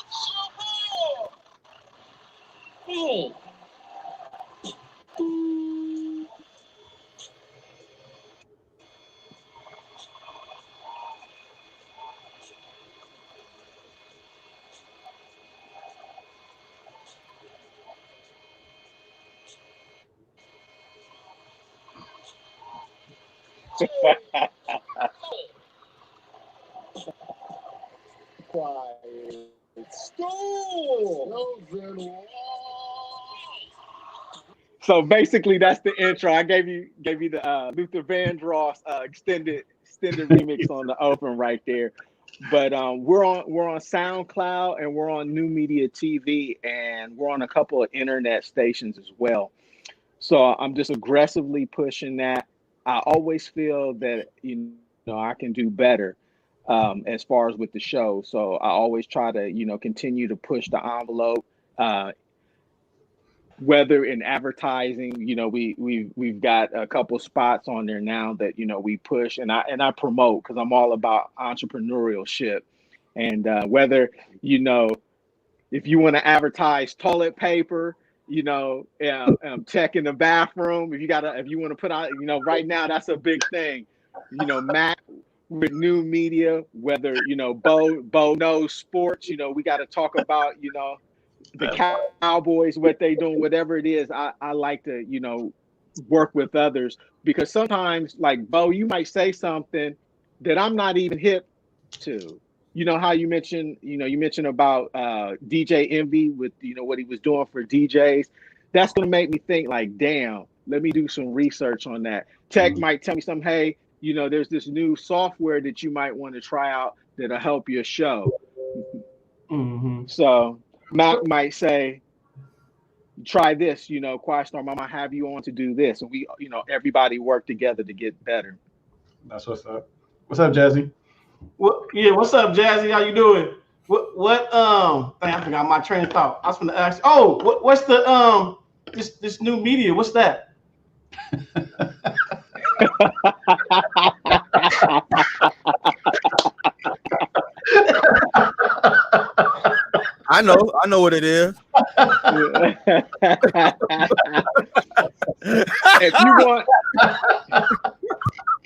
Speaker 6: It's your boy. Quiet school.
Speaker 4: So basically, that's the intro. I gave you the Luther Vandross extended remix on the open right there. But we're on SoundCloud, and we're on New Media TV, and we're on a couple of internet stations as well. So I'm just aggressively pushing that. I always feel that I can do better as far as with the show. So I always try to continue to push the envelope. Whether in advertising, we've got a couple spots on there now that we push and I promote, because I'm all about entrepreneurship. And whether if you want to advertise toilet paper, tech in the bathroom, if you want to put out, right now that's a big thing. Matt with New Media, whether Bo knows sports, we got to talk about the Cowboys, what they doing, whatever it is. I like to work with others, because sometimes, like Bo, you might say something that I'm not even hip to. How you mentioned about DJ Envy with what he was doing for DJs. That's gonna make me think like, damn, let me do some research on that. Tech might tell me something, hey, there's this new software that you might want to try out that'll help your show.
Speaker 1: Mm-hmm.
Speaker 4: So Mac might say, try this, Quiet Storm, I'm gonna have you on to do this. And we, everybody work together to get better.
Speaker 3: That's what's up. What's up, Jazzy?
Speaker 1: What's up, Jazzy? How you doing? I forgot my train of thought. I was gonna ask. Oh, what's the this new media? What's that?
Speaker 2: I know what it is.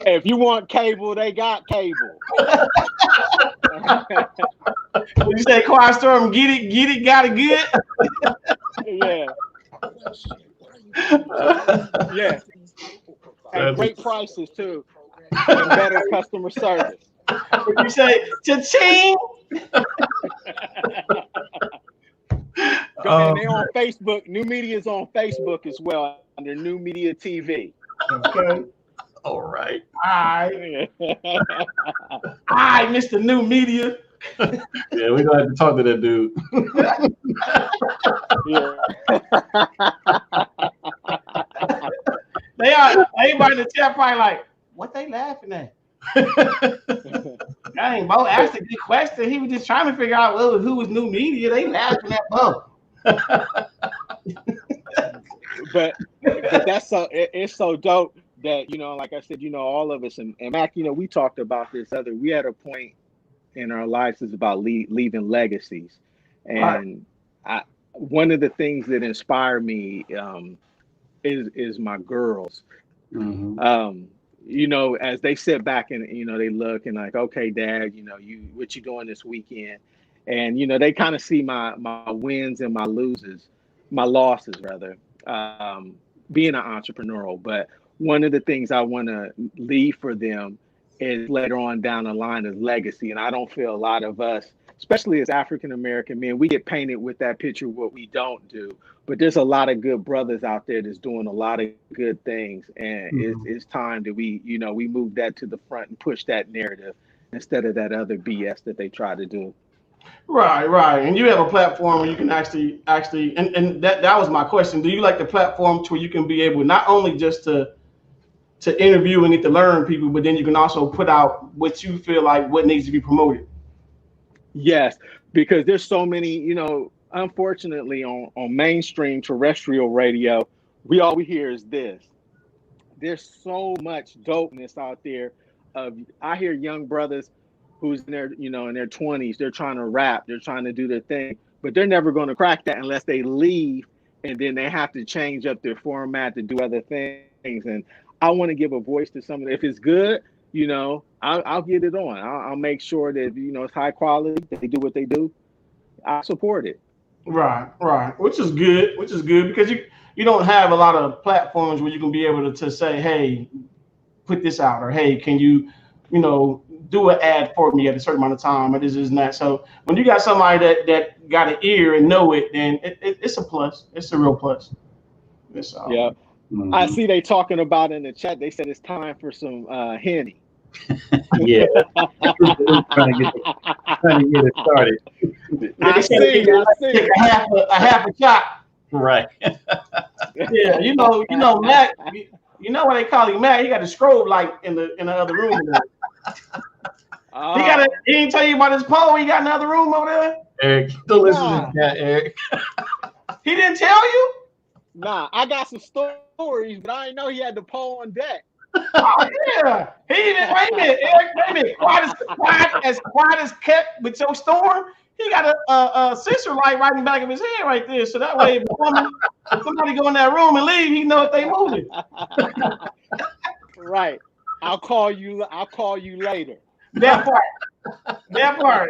Speaker 4: If you want cable, they got cable.
Speaker 1: When you say Quiet Storm, get it, got it good.
Speaker 4: Yeah. Yeah. And great prices too. And better customer service.
Speaker 1: If you say cha-ching.
Speaker 4: And they're on Facebook. New Media is on Facebook as well under New Media TV.
Speaker 1: Okay.
Speaker 3: All right.
Speaker 1: All right. All right, Mr. New Media.
Speaker 3: Yeah, we're gonna have to talk to that dude.
Speaker 1: Yeah. Everybody in the chat probably like, what they laughing at? Dang, Bo asked a good question. He was just trying to figure out who was New Media. They laughing at Bo.
Speaker 4: But that's it's so dope, that, like I said, all of us, and Mac, we talked about this we had a point in our lives is about leaving legacies. And one of the things that inspired me is my girls. As they sit back and, they look and like, okay, Dad, what you doing this weekend? And, they kind of see my wins and my losses rather, being an entrepreneurial. But one of the things I want to leave for them is later on down the line is legacy. And I don't feel a lot of us, especially as African-American men, we get painted with that picture of what we don't do. But there's a lot of good brothers out there that's doing a lot of good things. And it's time that we move that to the front and push that narrative instead of that other BS that they try to do.
Speaker 1: Right. And you have a platform where you can actually, and that was my question. Do you like the platform to where you can be able not only just to interview and get to learn people, but then you can also put out what you feel like what needs to be promoted?
Speaker 4: Yes, because there's so many, unfortunately on mainstream terrestrial radio, all we hear is this. There's so much dopeness out there. I hear young brothers who's in their 20s, they're trying to rap, they're trying to do their thing, but they're never going to crack that unless they leave and then they have to change up their format to do other things. And I want to give a voice to some of it. If it's good, I'll get it on. I'll make sure that, it's high quality, they do what they do. I support it.
Speaker 1: Right. Which is good because you don't have a lot of platforms where you can be able to say, hey, put this out, or hey, can you, do an ad for me at a certain amount of time, or this is that. So when you got somebody that got an ear and know it, then it's a plus. It's a real plus.
Speaker 4: Yeah. I see they talking about in the chat. They said it's time for some Henny.
Speaker 3: Yeah. trying to get it started.
Speaker 4: I see.
Speaker 1: A half a shot.
Speaker 3: Right.
Speaker 1: Yeah, Mac. You know what they call him, Mac? He got a strobe light in the other room. He didn't tell you about his pole. He got another room over there.
Speaker 3: Eric, don't listen to that, Eric.
Speaker 1: He didn't tell you?
Speaker 4: Nah, I got some stories, but I didn't know he had the pole on deck.
Speaker 1: Oh yeah, he even wait a minute, Eric. Quiet as kept with your storm. He got a sensor light right in the back of his head right there, so that way if somebody go in that room and leave, he know if they moving.
Speaker 4: Right. I'll call you later.
Speaker 1: That part.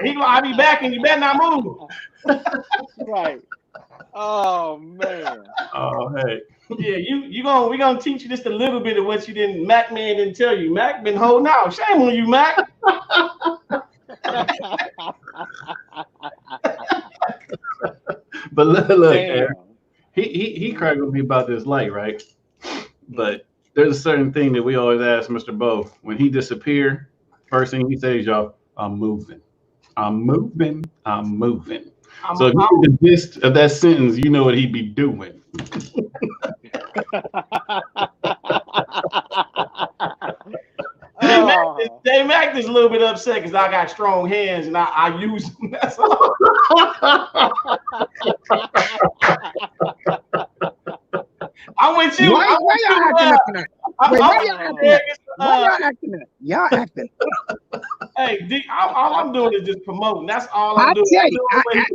Speaker 1: I'll be back and you better not move.
Speaker 4: Right. Oh man.
Speaker 3: Oh hey.
Speaker 1: Yeah, we gonna teach you just a little bit of what Mac man didn't tell you. Mac been holding out. Shame on you, Mac.
Speaker 3: But look, Eric, he cracked with me about this light, right? But there's a certain thing that we always ask Mr. Bo when he disappear. First thing he says, y'all, I'm moving. So if you get the gist of that sentence, you know what he'd be doing.
Speaker 1: J Mac is a little bit upset because I got strong hands and I use them. That's all. I'm with you.
Speaker 5: Why y'all acting up tonight? Why y'all acting up? Y'all acting up.
Speaker 1: Hey, all I'm doing is just promoting. That's all I'm doing.
Speaker 5: I tell you,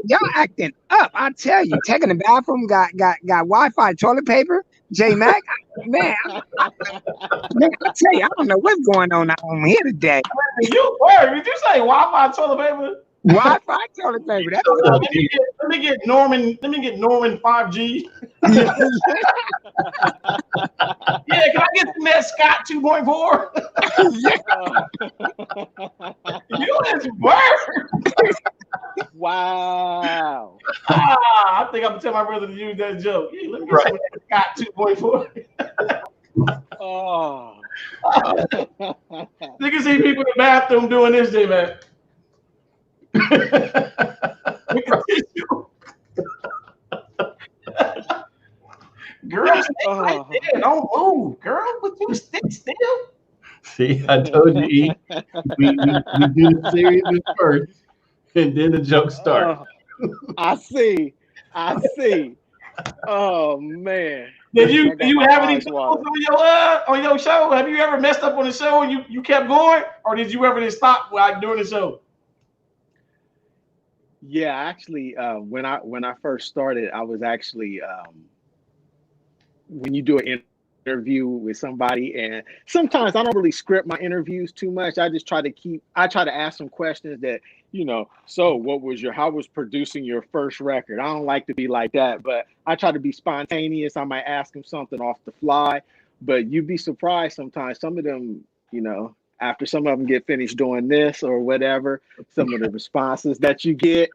Speaker 5: y'all acting up. I tell you, taking the bathroom, got Wi-Fi, toilet paper. J Mac, man, I tell you, I don't know what's going on here today.
Speaker 1: Did you say Wi-Fi, toilet paper?
Speaker 5: Wi-Fi, toilet paper. That's
Speaker 1: let me get Norman 5G. Yeah, can I get some Scott 2.4? You is word.
Speaker 4: Wow.
Speaker 1: I think I'm gonna tell my brother to use that joke. Yeah, let me get some Scott 2.4.
Speaker 4: Oh.
Speaker 1: You can see people in the bathroom doing this, J man. Girl, stay right there. Don't move, girl. Would you stick still?
Speaker 3: See, I told you, E. We do the series first, and then the jokes start.
Speaker 4: I see. Oh man.
Speaker 1: Did you
Speaker 4: That got
Speaker 1: do you
Speaker 4: my
Speaker 1: have any
Speaker 4: eyes
Speaker 1: troubles
Speaker 4: watering.
Speaker 1: on your show? Have you ever messed up on the show and you kept going, or did you ever just stop like during the show?
Speaker 4: Yeah, actually, when I first started, I was actually when you do an interview with somebody, and sometimes I don't really script my interviews too much. I just try to ask some questions that, so how was producing your first record? I don't like to be like that, but I try to be spontaneous. I might ask them something off the fly, but you'd be surprised sometimes. Some of them, after some of them get finished doing this or whatever, some of the responses that you get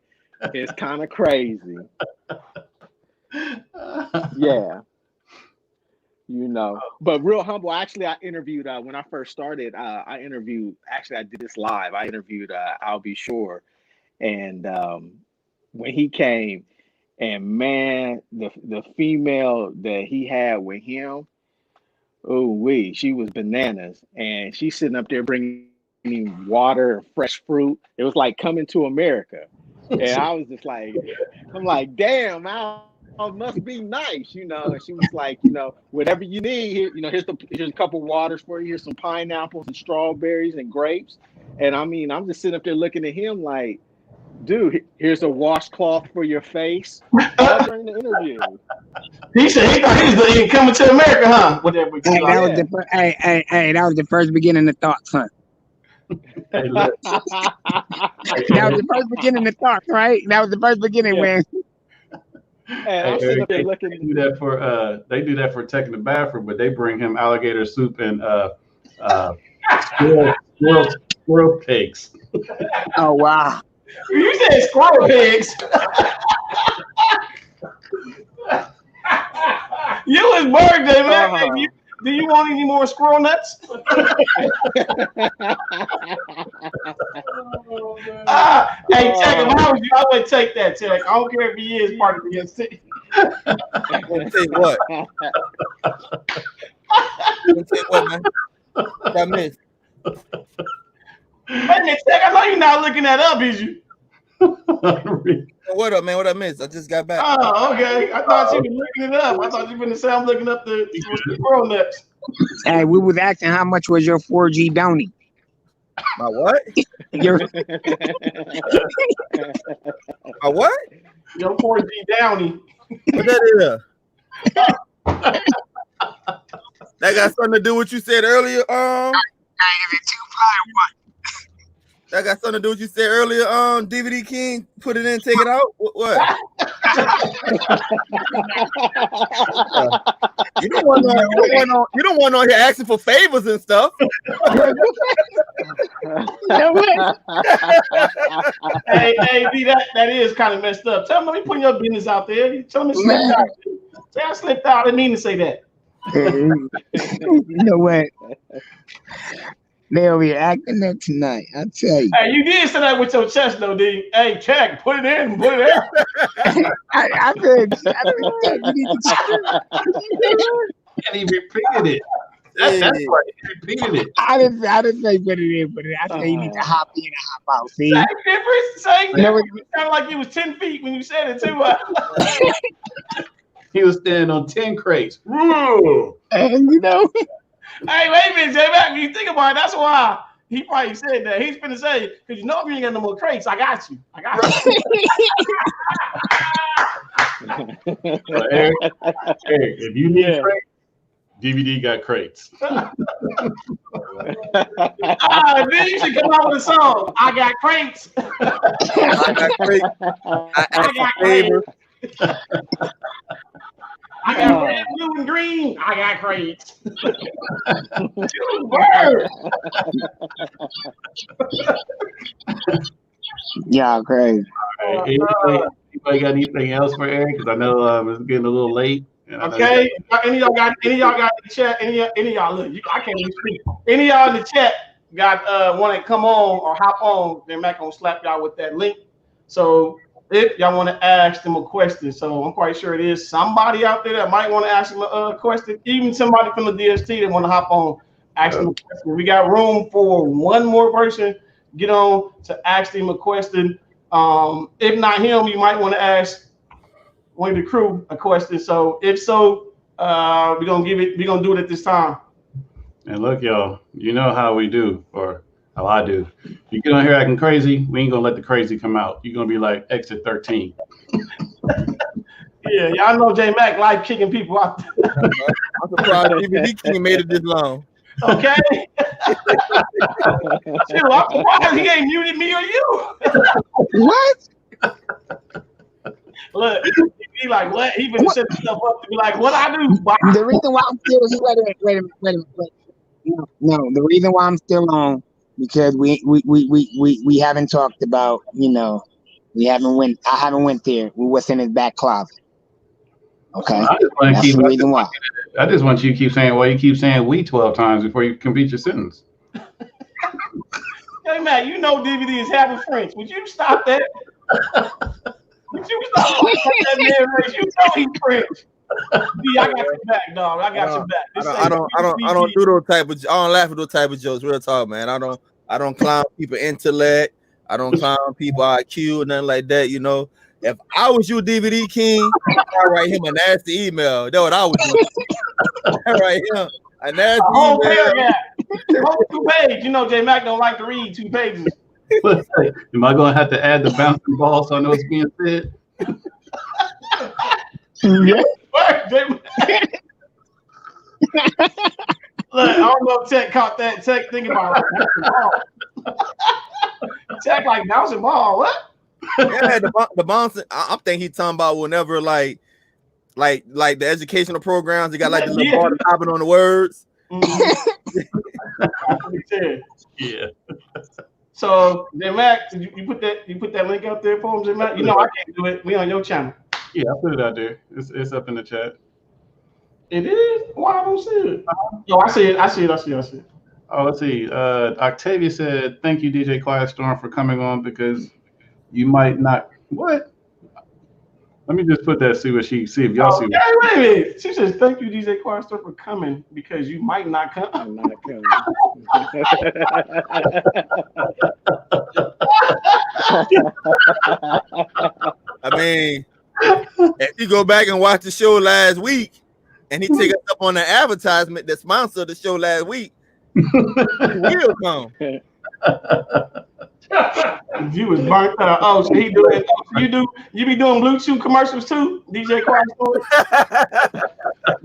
Speaker 4: is kind of crazy. Yeah. But real humble. Actually, I interviewed when I first started. I did this live. I interviewed I'll Be Sure, and when he came, and man, the female that he had with him, she was bananas, and she's sitting up there bringing me water and fresh fruit. It was like coming to America, and I was just like, I'm like, damn, must be nice, And she was like, whatever you need here, here's a couple waters for you. Here's some pineapples and strawberries and grapes. And I mean, I'm just sitting up there looking at him like, dude, here's a washcloth for your face. All during the interview.
Speaker 1: He said he thought he was coming to America, huh? Whatever.
Speaker 5: That was the first beginning of thoughts, son.
Speaker 3: Hey, look.
Speaker 5: That was the first beginning of thoughts, right? That was the first beginning, man.
Speaker 4: And I'm sitting up there looking.
Speaker 3: They do that for taking the bathroom, but they bring him alligator soup and squirrel cakes.
Speaker 5: Oh wow!
Speaker 1: You said squirrel pigs. You was birthday, man. Do you want any more squirrel nuts? Hey, Tech, if I was you, I would take that, Tech. I don't care if he is part of the NC.
Speaker 2: Say what? Say what, man? What I missed?
Speaker 1: Wait a minute, Tech, I know you're not looking that up, is you?
Speaker 2: What up, man? What I missed? I just got back.
Speaker 1: Oh, okay. I thought you were looking it up. I thought you were going to say I'm looking up the squirrel nuts.
Speaker 5: Hey, we was asking how much was your 4G Downy?
Speaker 2: My what?
Speaker 5: Your
Speaker 2: My what?
Speaker 1: Your 4G Downy.
Speaker 2: What that is? That got something to do with what you said earlier.
Speaker 5: is it 2 ply or what?
Speaker 2: That got something to do with what you said earlier. DVD King, put it in, take it out. What? You don't want on here asking for favors and stuff.
Speaker 1: Hey, B, that is kind of messed up. Tell me, putting your business out there. Tell me, slipped out. Say I slipped out. I didn't mean to say that.
Speaker 5: You know what? They'll be acting that tonight. I tell you.
Speaker 1: Hey, you did say that with your chest, though, D. Hey, check. Put it in. Put it in.
Speaker 5: I said, you need to
Speaker 3: And he repeated it. That's right. He repeated it.
Speaker 5: I didn't say put it in, but I said you need to hop in and hop out. See?
Speaker 1: Same difference. Same difference. It sounded like you was 10 feet when you said it, too.
Speaker 3: He was standing on 10 crates.
Speaker 5: And
Speaker 1: Hey, wait a minute, J-Mac. When you think about it, that's why he probably said that. He's finna say, because you know if you ain't got no more crates, I got you.
Speaker 3: Eric, if you need crates, DVD got crates.
Speaker 1: Then you should come out with a song. I got crates.
Speaker 2: I got crates. I got favors.
Speaker 1: I got red, blue, and green. I got crates. Word.
Speaker 5: Yeah, crazy.
Speaker 3: All right. Anybody got anything else for Eric? Because I know it's getting a little late.
Speaker 1: Okay. Any of y'all got in the chat? Any of y'all look? I can't even speak. Any of y'all in the chat got want to come on or hop on? Then Mac gonna slap y'all with that link. So if y'all want to ask them a question, so I'm quite sure it is somebody out there that might want to ask them a question. Even somebody from the DST that want to hop on, ask them a question. We got room for one more person. Get on to ask them a question. If not him, you might want to ask one of the crew a question. So if so, We're gonna do it at this time.
Speaker 3: And look, y'all, you know how we do, or how I do. You get on here acting crazy, we ain't gonna let the crazy come out. You're gonna be like exit 13.
Speaker 1: Yeah, y'all know J Mac like kicking people out.
Speaker 2: I'm surprised DVD King made it this long.
Speaker 1: Okay. Shoot, I'm surprised he ain't muted me or you.
Speaker 5: What?
Speaker 1: Look, he like what? He been set himself up to be like, what I do?
Speaker 5: The reason why I'm still wait a minute. No, the reason why I'm still on because we haven't talked about, I haven't went there. What's in his back closet. Okay. That's the reason why.
Speaker 3: I just want you to keep saying you keep saying we 12 times before you complete your sentence.
Speaker 1: Hey man, you know DVD is half of French. Would you stop that? Would you stop that man race? You know he's French. D, I got your back, dog. I got your back.
Speaker 2: I don't do those type of. I don't laugh at those type of jokes. Real talk, man. I don't clown people intellect. I don't clown people IQ or nothing like that. You know, if I was you, DVD King, I'd write him a nasty email. That's what I would do. I write him a nasty
Speaker 1: whole
Speaker 2: email.
Speaker 1: paragraph. Whole 2 pages. You know, J Mac don't like to read 2 pages.
Speaker 3: Am I gonna have to add the bouncing ball so I know it's being said?
Speaker 5: Yeah.
Speaker 1: Look, I don't know if Tech caught that. Tech thinking about bouncing ball. Tech like bouncing ball. What?
Speaker 2: Yeah, the bouncing. I'm thinking he's talking about whenever like the educational programs. They got like the little ball hopping on the words.
Speaker 3: Yeah.
Speaker 1: So, J Mac, you put that link out there for him, J Mac. You know I can't do it. We on your channel.
Speaker 3: Yeah, I put it out there. It's up in the chat.
Speaker 1: It is? Why I don't see it? Oh, I see it.
Speaker 3: Oh, let's see. Octavia said, "Thank you, DJ Quiet Storm, for coming on because you might not." What? Let me just put that. See if y'all see.
Speaker 1: Wait a minute. She says, "Thank you, DJ Quiet Storm, for coming because you might not come."
Speaker 4: I'm not coming.
Speaker 2: I mean, if you go back and watch the show last week, and he take us up on the advertisement that sponsored the show last week, he will come.
Speaker 1: You was burnt out. Oh, so he doing? You be doing Bluetooth commercials too, DJ Quiet Storm?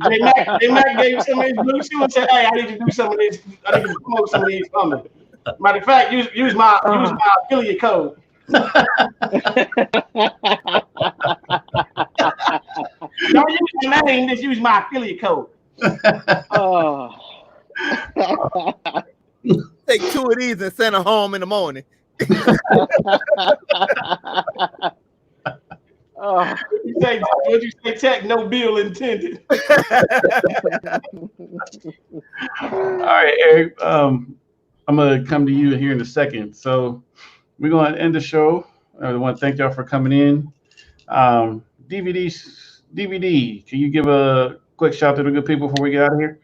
Speaker 1: J Mac gave some of his Bluetooth and said, "Hey, I need to do some of this. I need to promote some of these for me." Matter of fact, use my affiliate code. Don't use my name, just use my affiliate code.
Speaker 4: Oh.
Speaker 2: Take 2 of these and send them home in the morning.
Speaker 1: What'd you say, Tech? No bill intended.
Speaker 3: All right, Eric. I'm gonna come to you here in a second. So we're gonna end the show. I want to thank y'all for coming in. DVD, can you give a quick shout to the good people before we get out of here?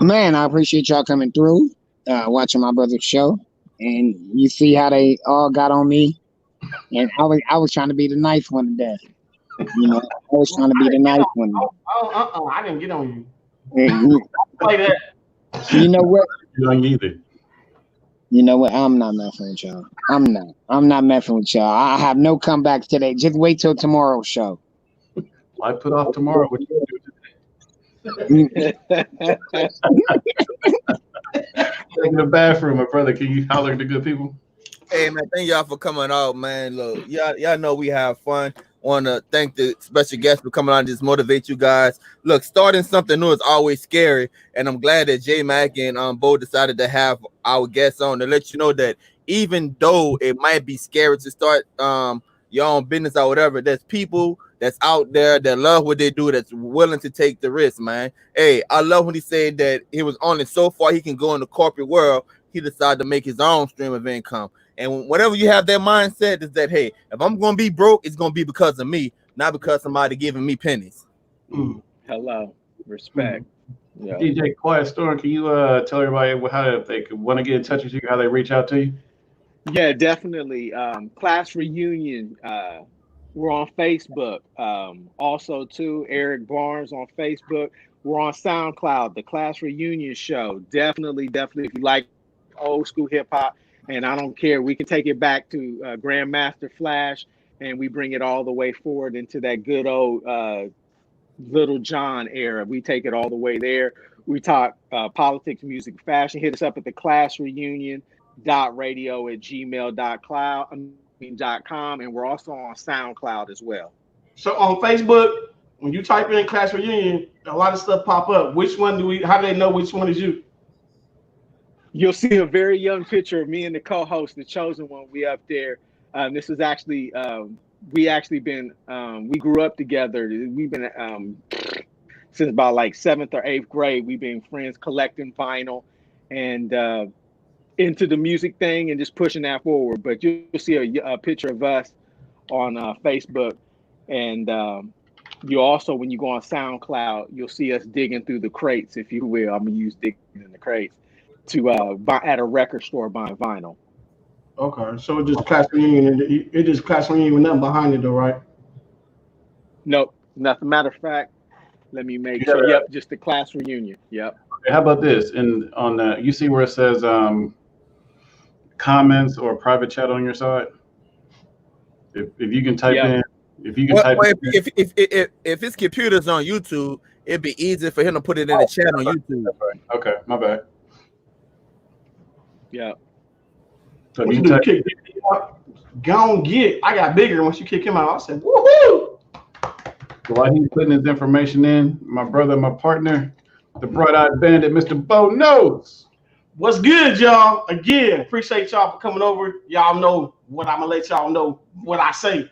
Speaker 5: Man, I appreciate y'all coming through, watching my brother's show, and you see how they all got on me. And I was trying to be the nice one today. You know, I was trying to be the nice one.
Speaker 1: I didn't get on you. Play that.
Speaker 5: You know what?
Speaker 3: You don't either.
Speaker 5: You know what? I'm not messing with y'all. I'm not messing with y'all. I have no comebacks today. Just wait till tomorrow's show.
Speaker 3: I put off tomorrow. What you
Speaker 5: do?
Speaker 3: In the bathroom, my brother. Can you holler at the good people?
Speaker 2: Hey man, thank y'all for coming out, man. Look, y'all know we have fun. Want to thank the special guests for coming on and just motivate you guys. Look, starting something new is always scary, and I'm glad that J Mac and Bo decided to have our guests on to let you know that even though it might be scary to start your own business or whatever, there's people that's out there that love what they do, that's willing to take the risk, man. Hey, I love when he said that it was only so far he can go in the corporate world. He decided to make his own stream of income. And whenever you have that mindset, is that, hey, if I'm going to be broke, it's going to be because of me, not because somebody giving me pennies.
Speaker 4: Hello. Respect. Yeah.
Speaker 3: DJ Quiet Storm, can you tell everybody how if they want to get in touch with you, how they reach out to you?
Speaker 4: Yeah, definitely. Class reunion We're on Facebook. Also, too, Eric Barnes on Facebook. We're on SoundCloud, the Class Reunion Show. Definitely, definitely, if you like old school hip hop, and I don't care, we can take it back to Grandmaster Flash, and we bring it all the way forward into that good old Little John era. We take it all the way there. We talk politics, music, fashion. Hit us up at the classreunion.radio@gmail.com, and we're also on SoundCloud as well.
Speaker 1: So on Facebook, when you type in Class Reunion, a lot of stuff pop up. Which one do we? How do they know which one is you?
Speaker 4: You'll see a very young picture of me and the co-host, the chosen one. We up there. This is actually we grew up together. We've been since about like 7th or 8th grade. We've been friends, collecting vinyl and into the music thing and just pushing that forward. But you'll see a picture of us on Facebook, and you also, when you go on SoundCloud, you'll see us digging through the crates, if you will. I'm gonna use digging in the crates to buy at a record store buying vinyl.
Speaker 1: Okay, so it just Class Reunion. It just Class Reunion with nothing behind it, though, right?
Speaker 4: Nope, nothing. Matter of fact, let me make sure. Yep, just the Class Reunion. Yep.
Speaker 3: Okay, how about this? And on the, you see where it says comments or private chat on your side? If you can type in, if you can type in.
Speaker 2: If his computer's on YouTube, it'd be easier for him to put it in the chat on YouTube.
Speaker 3: Okay, my bad.
Speaker 4: Yeah.
Speaker 3: So
Speaker 1: When
Speaker 3: you
Speaker 1: you
Speaker 3: type,
Speaker 1: kick me out, go and get. I got bigger once you kick him out. I said, woohoo!
Speaker 3: while he's putting his information in, my brother, my partner, the bright-eyed bandit, Mr. Bo Knows.
Speaker 1: What's good, y'all? Again, appreciate y'all for coming over. Y'all know what I'm gonna let y'all know what I say.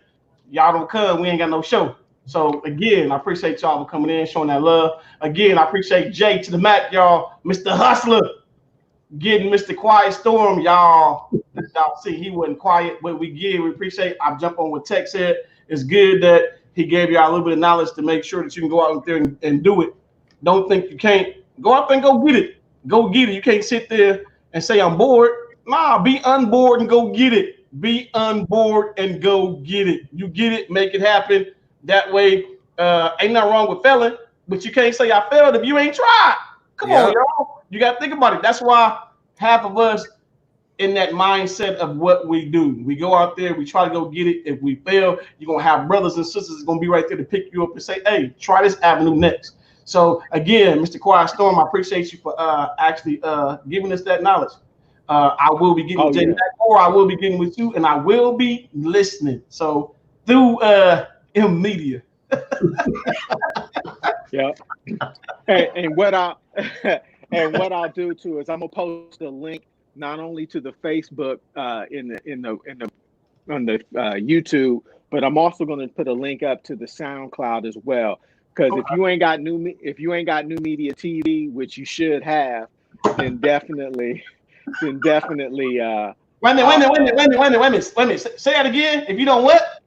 Speaker 1: Y'all don't come, we ain't got no show. So again, I appreciate y'all for coming in, showing that love. Again, I appreciate Jay to the Mac, y'all. Mr. Hustler, getting Mr. Quiet Storm, y'all. Y'all see, he wasn't quiet, but we appreciate. I jump on what Tech said. It's good that he gave y'all a little bit of knowledge to make sure that you can go out there and do it. Don't think you can't. Go out there and go get it. Go get it. You can't sit there and say I'm bored. Nah, be unbored and go get it. Be unbored and go get it. You get it, make it happen. That way, ain't nothing wrong with failing, but you can't say I failed if you ain't tried. Come on, y'all. You got to think about it. That's why half of us in that mindset of what we do. We go out there, we try to go get it. If we fail, you're going to have brothers and sisters that's going to be right there to pick you up and say, hey, try this avenue next. So again, Mr. Quiet Storm, I appreciate you for actually giving us that knowledge. I will be getting with Jay back, or I will be getting with you, and I will be listening. So through M Media.
Speaker 4: Yeah. And what I'll do too is I'm gonna post a link not only to the Facebook on the YouTube, but I'm also gonna put a link up to the SoundCloud as well. Because if you ain't got new media TV, which you should have, then definitely. Wait a minute. Say that again. If you don't what?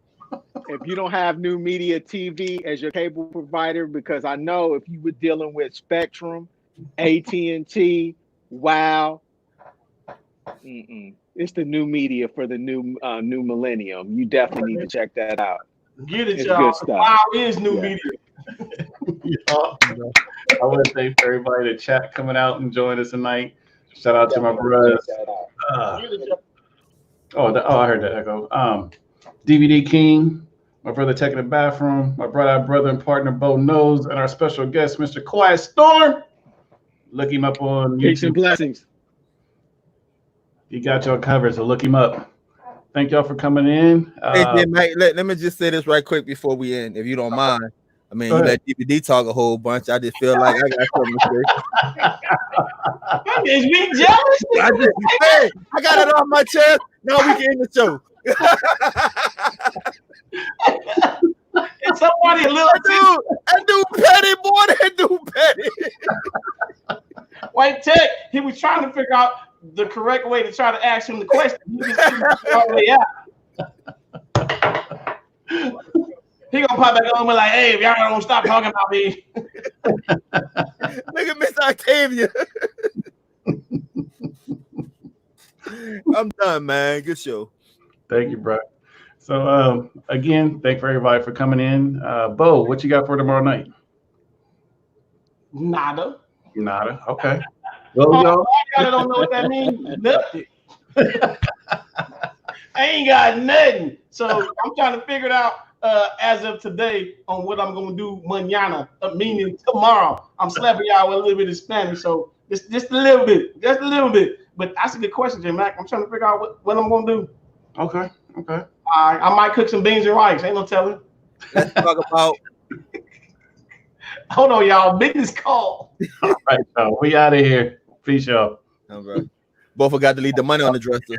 Speaker 4: If you don't have new media TV as your cable provider, because I know if you were dealing with Spectrum, AT&T, Wow, it's the new media for the new millennium. You definitely need to check that out.
Speaker 1: Get it, y'all. Wow is new media.
Speaker 3: I want to thank everybody in the chat coming out and joining us tonight. Shout out to my brothers. I heard that echo. DVD King, my brother Tech in the bathroom, my brother and partner Bo Knows, and our special guest, Mr. Quiet Storm. Look him up on YouTube.
Speaker 4: Peace and blessings.
Speaker 3: He got y'all covered, so look him up. Thank y'all for coming in.
Speaker 2: Hey, Mike, let me just say this right quick before we end, if you don't mind. I mean, you let DVD talk a whole bunch. I just feel like I got something to say.
Speaker 1: Is me jealous?
Speaker 2: I got it off my chest. Now we can end the show.
Speaker 1: It's somebody a little
Speaker 2: I do petty, boy. That dude petty.
Speaker 1: White Tech, he was trying to figure out the correct way to try to ask him the question. He just all the way out. He gonna pop back on and be like, hey, if y'all don't stop talking about me.
Speaker 2: Look at Miss Octavia. I'm done, man. Good show.
Speaker 3: Thank you, bro. So again, thank for everybody for coming in. Bo, what you got for tomorrow night?
Speaker 1: Nada.
Speaker 3: Nada. Okay. Well,
Speaker 1: y'all don't know what that means. Nothing. I ain't got nothing. So I'm trying to figure it out as of today on what I'm gonna do mañana, meaning tomorrow. I'm slapping y'all with a little bit of Spanish, so just a little bit, just a little bit. But that's a good question, J Mac. I'm trying to figure out what I'm gonna do.
Speaker 3: Okay.
Speaker 1: I might cook some beans and rice. Ain't no telling.
Speaker 2: Let's talk about.
Speaker 1: Hold on, y'all. Business call.
Speaker 3: All right, so we out of here. Peace, y'all.
Speaker 2: Both forgot to leave the money on the dresser.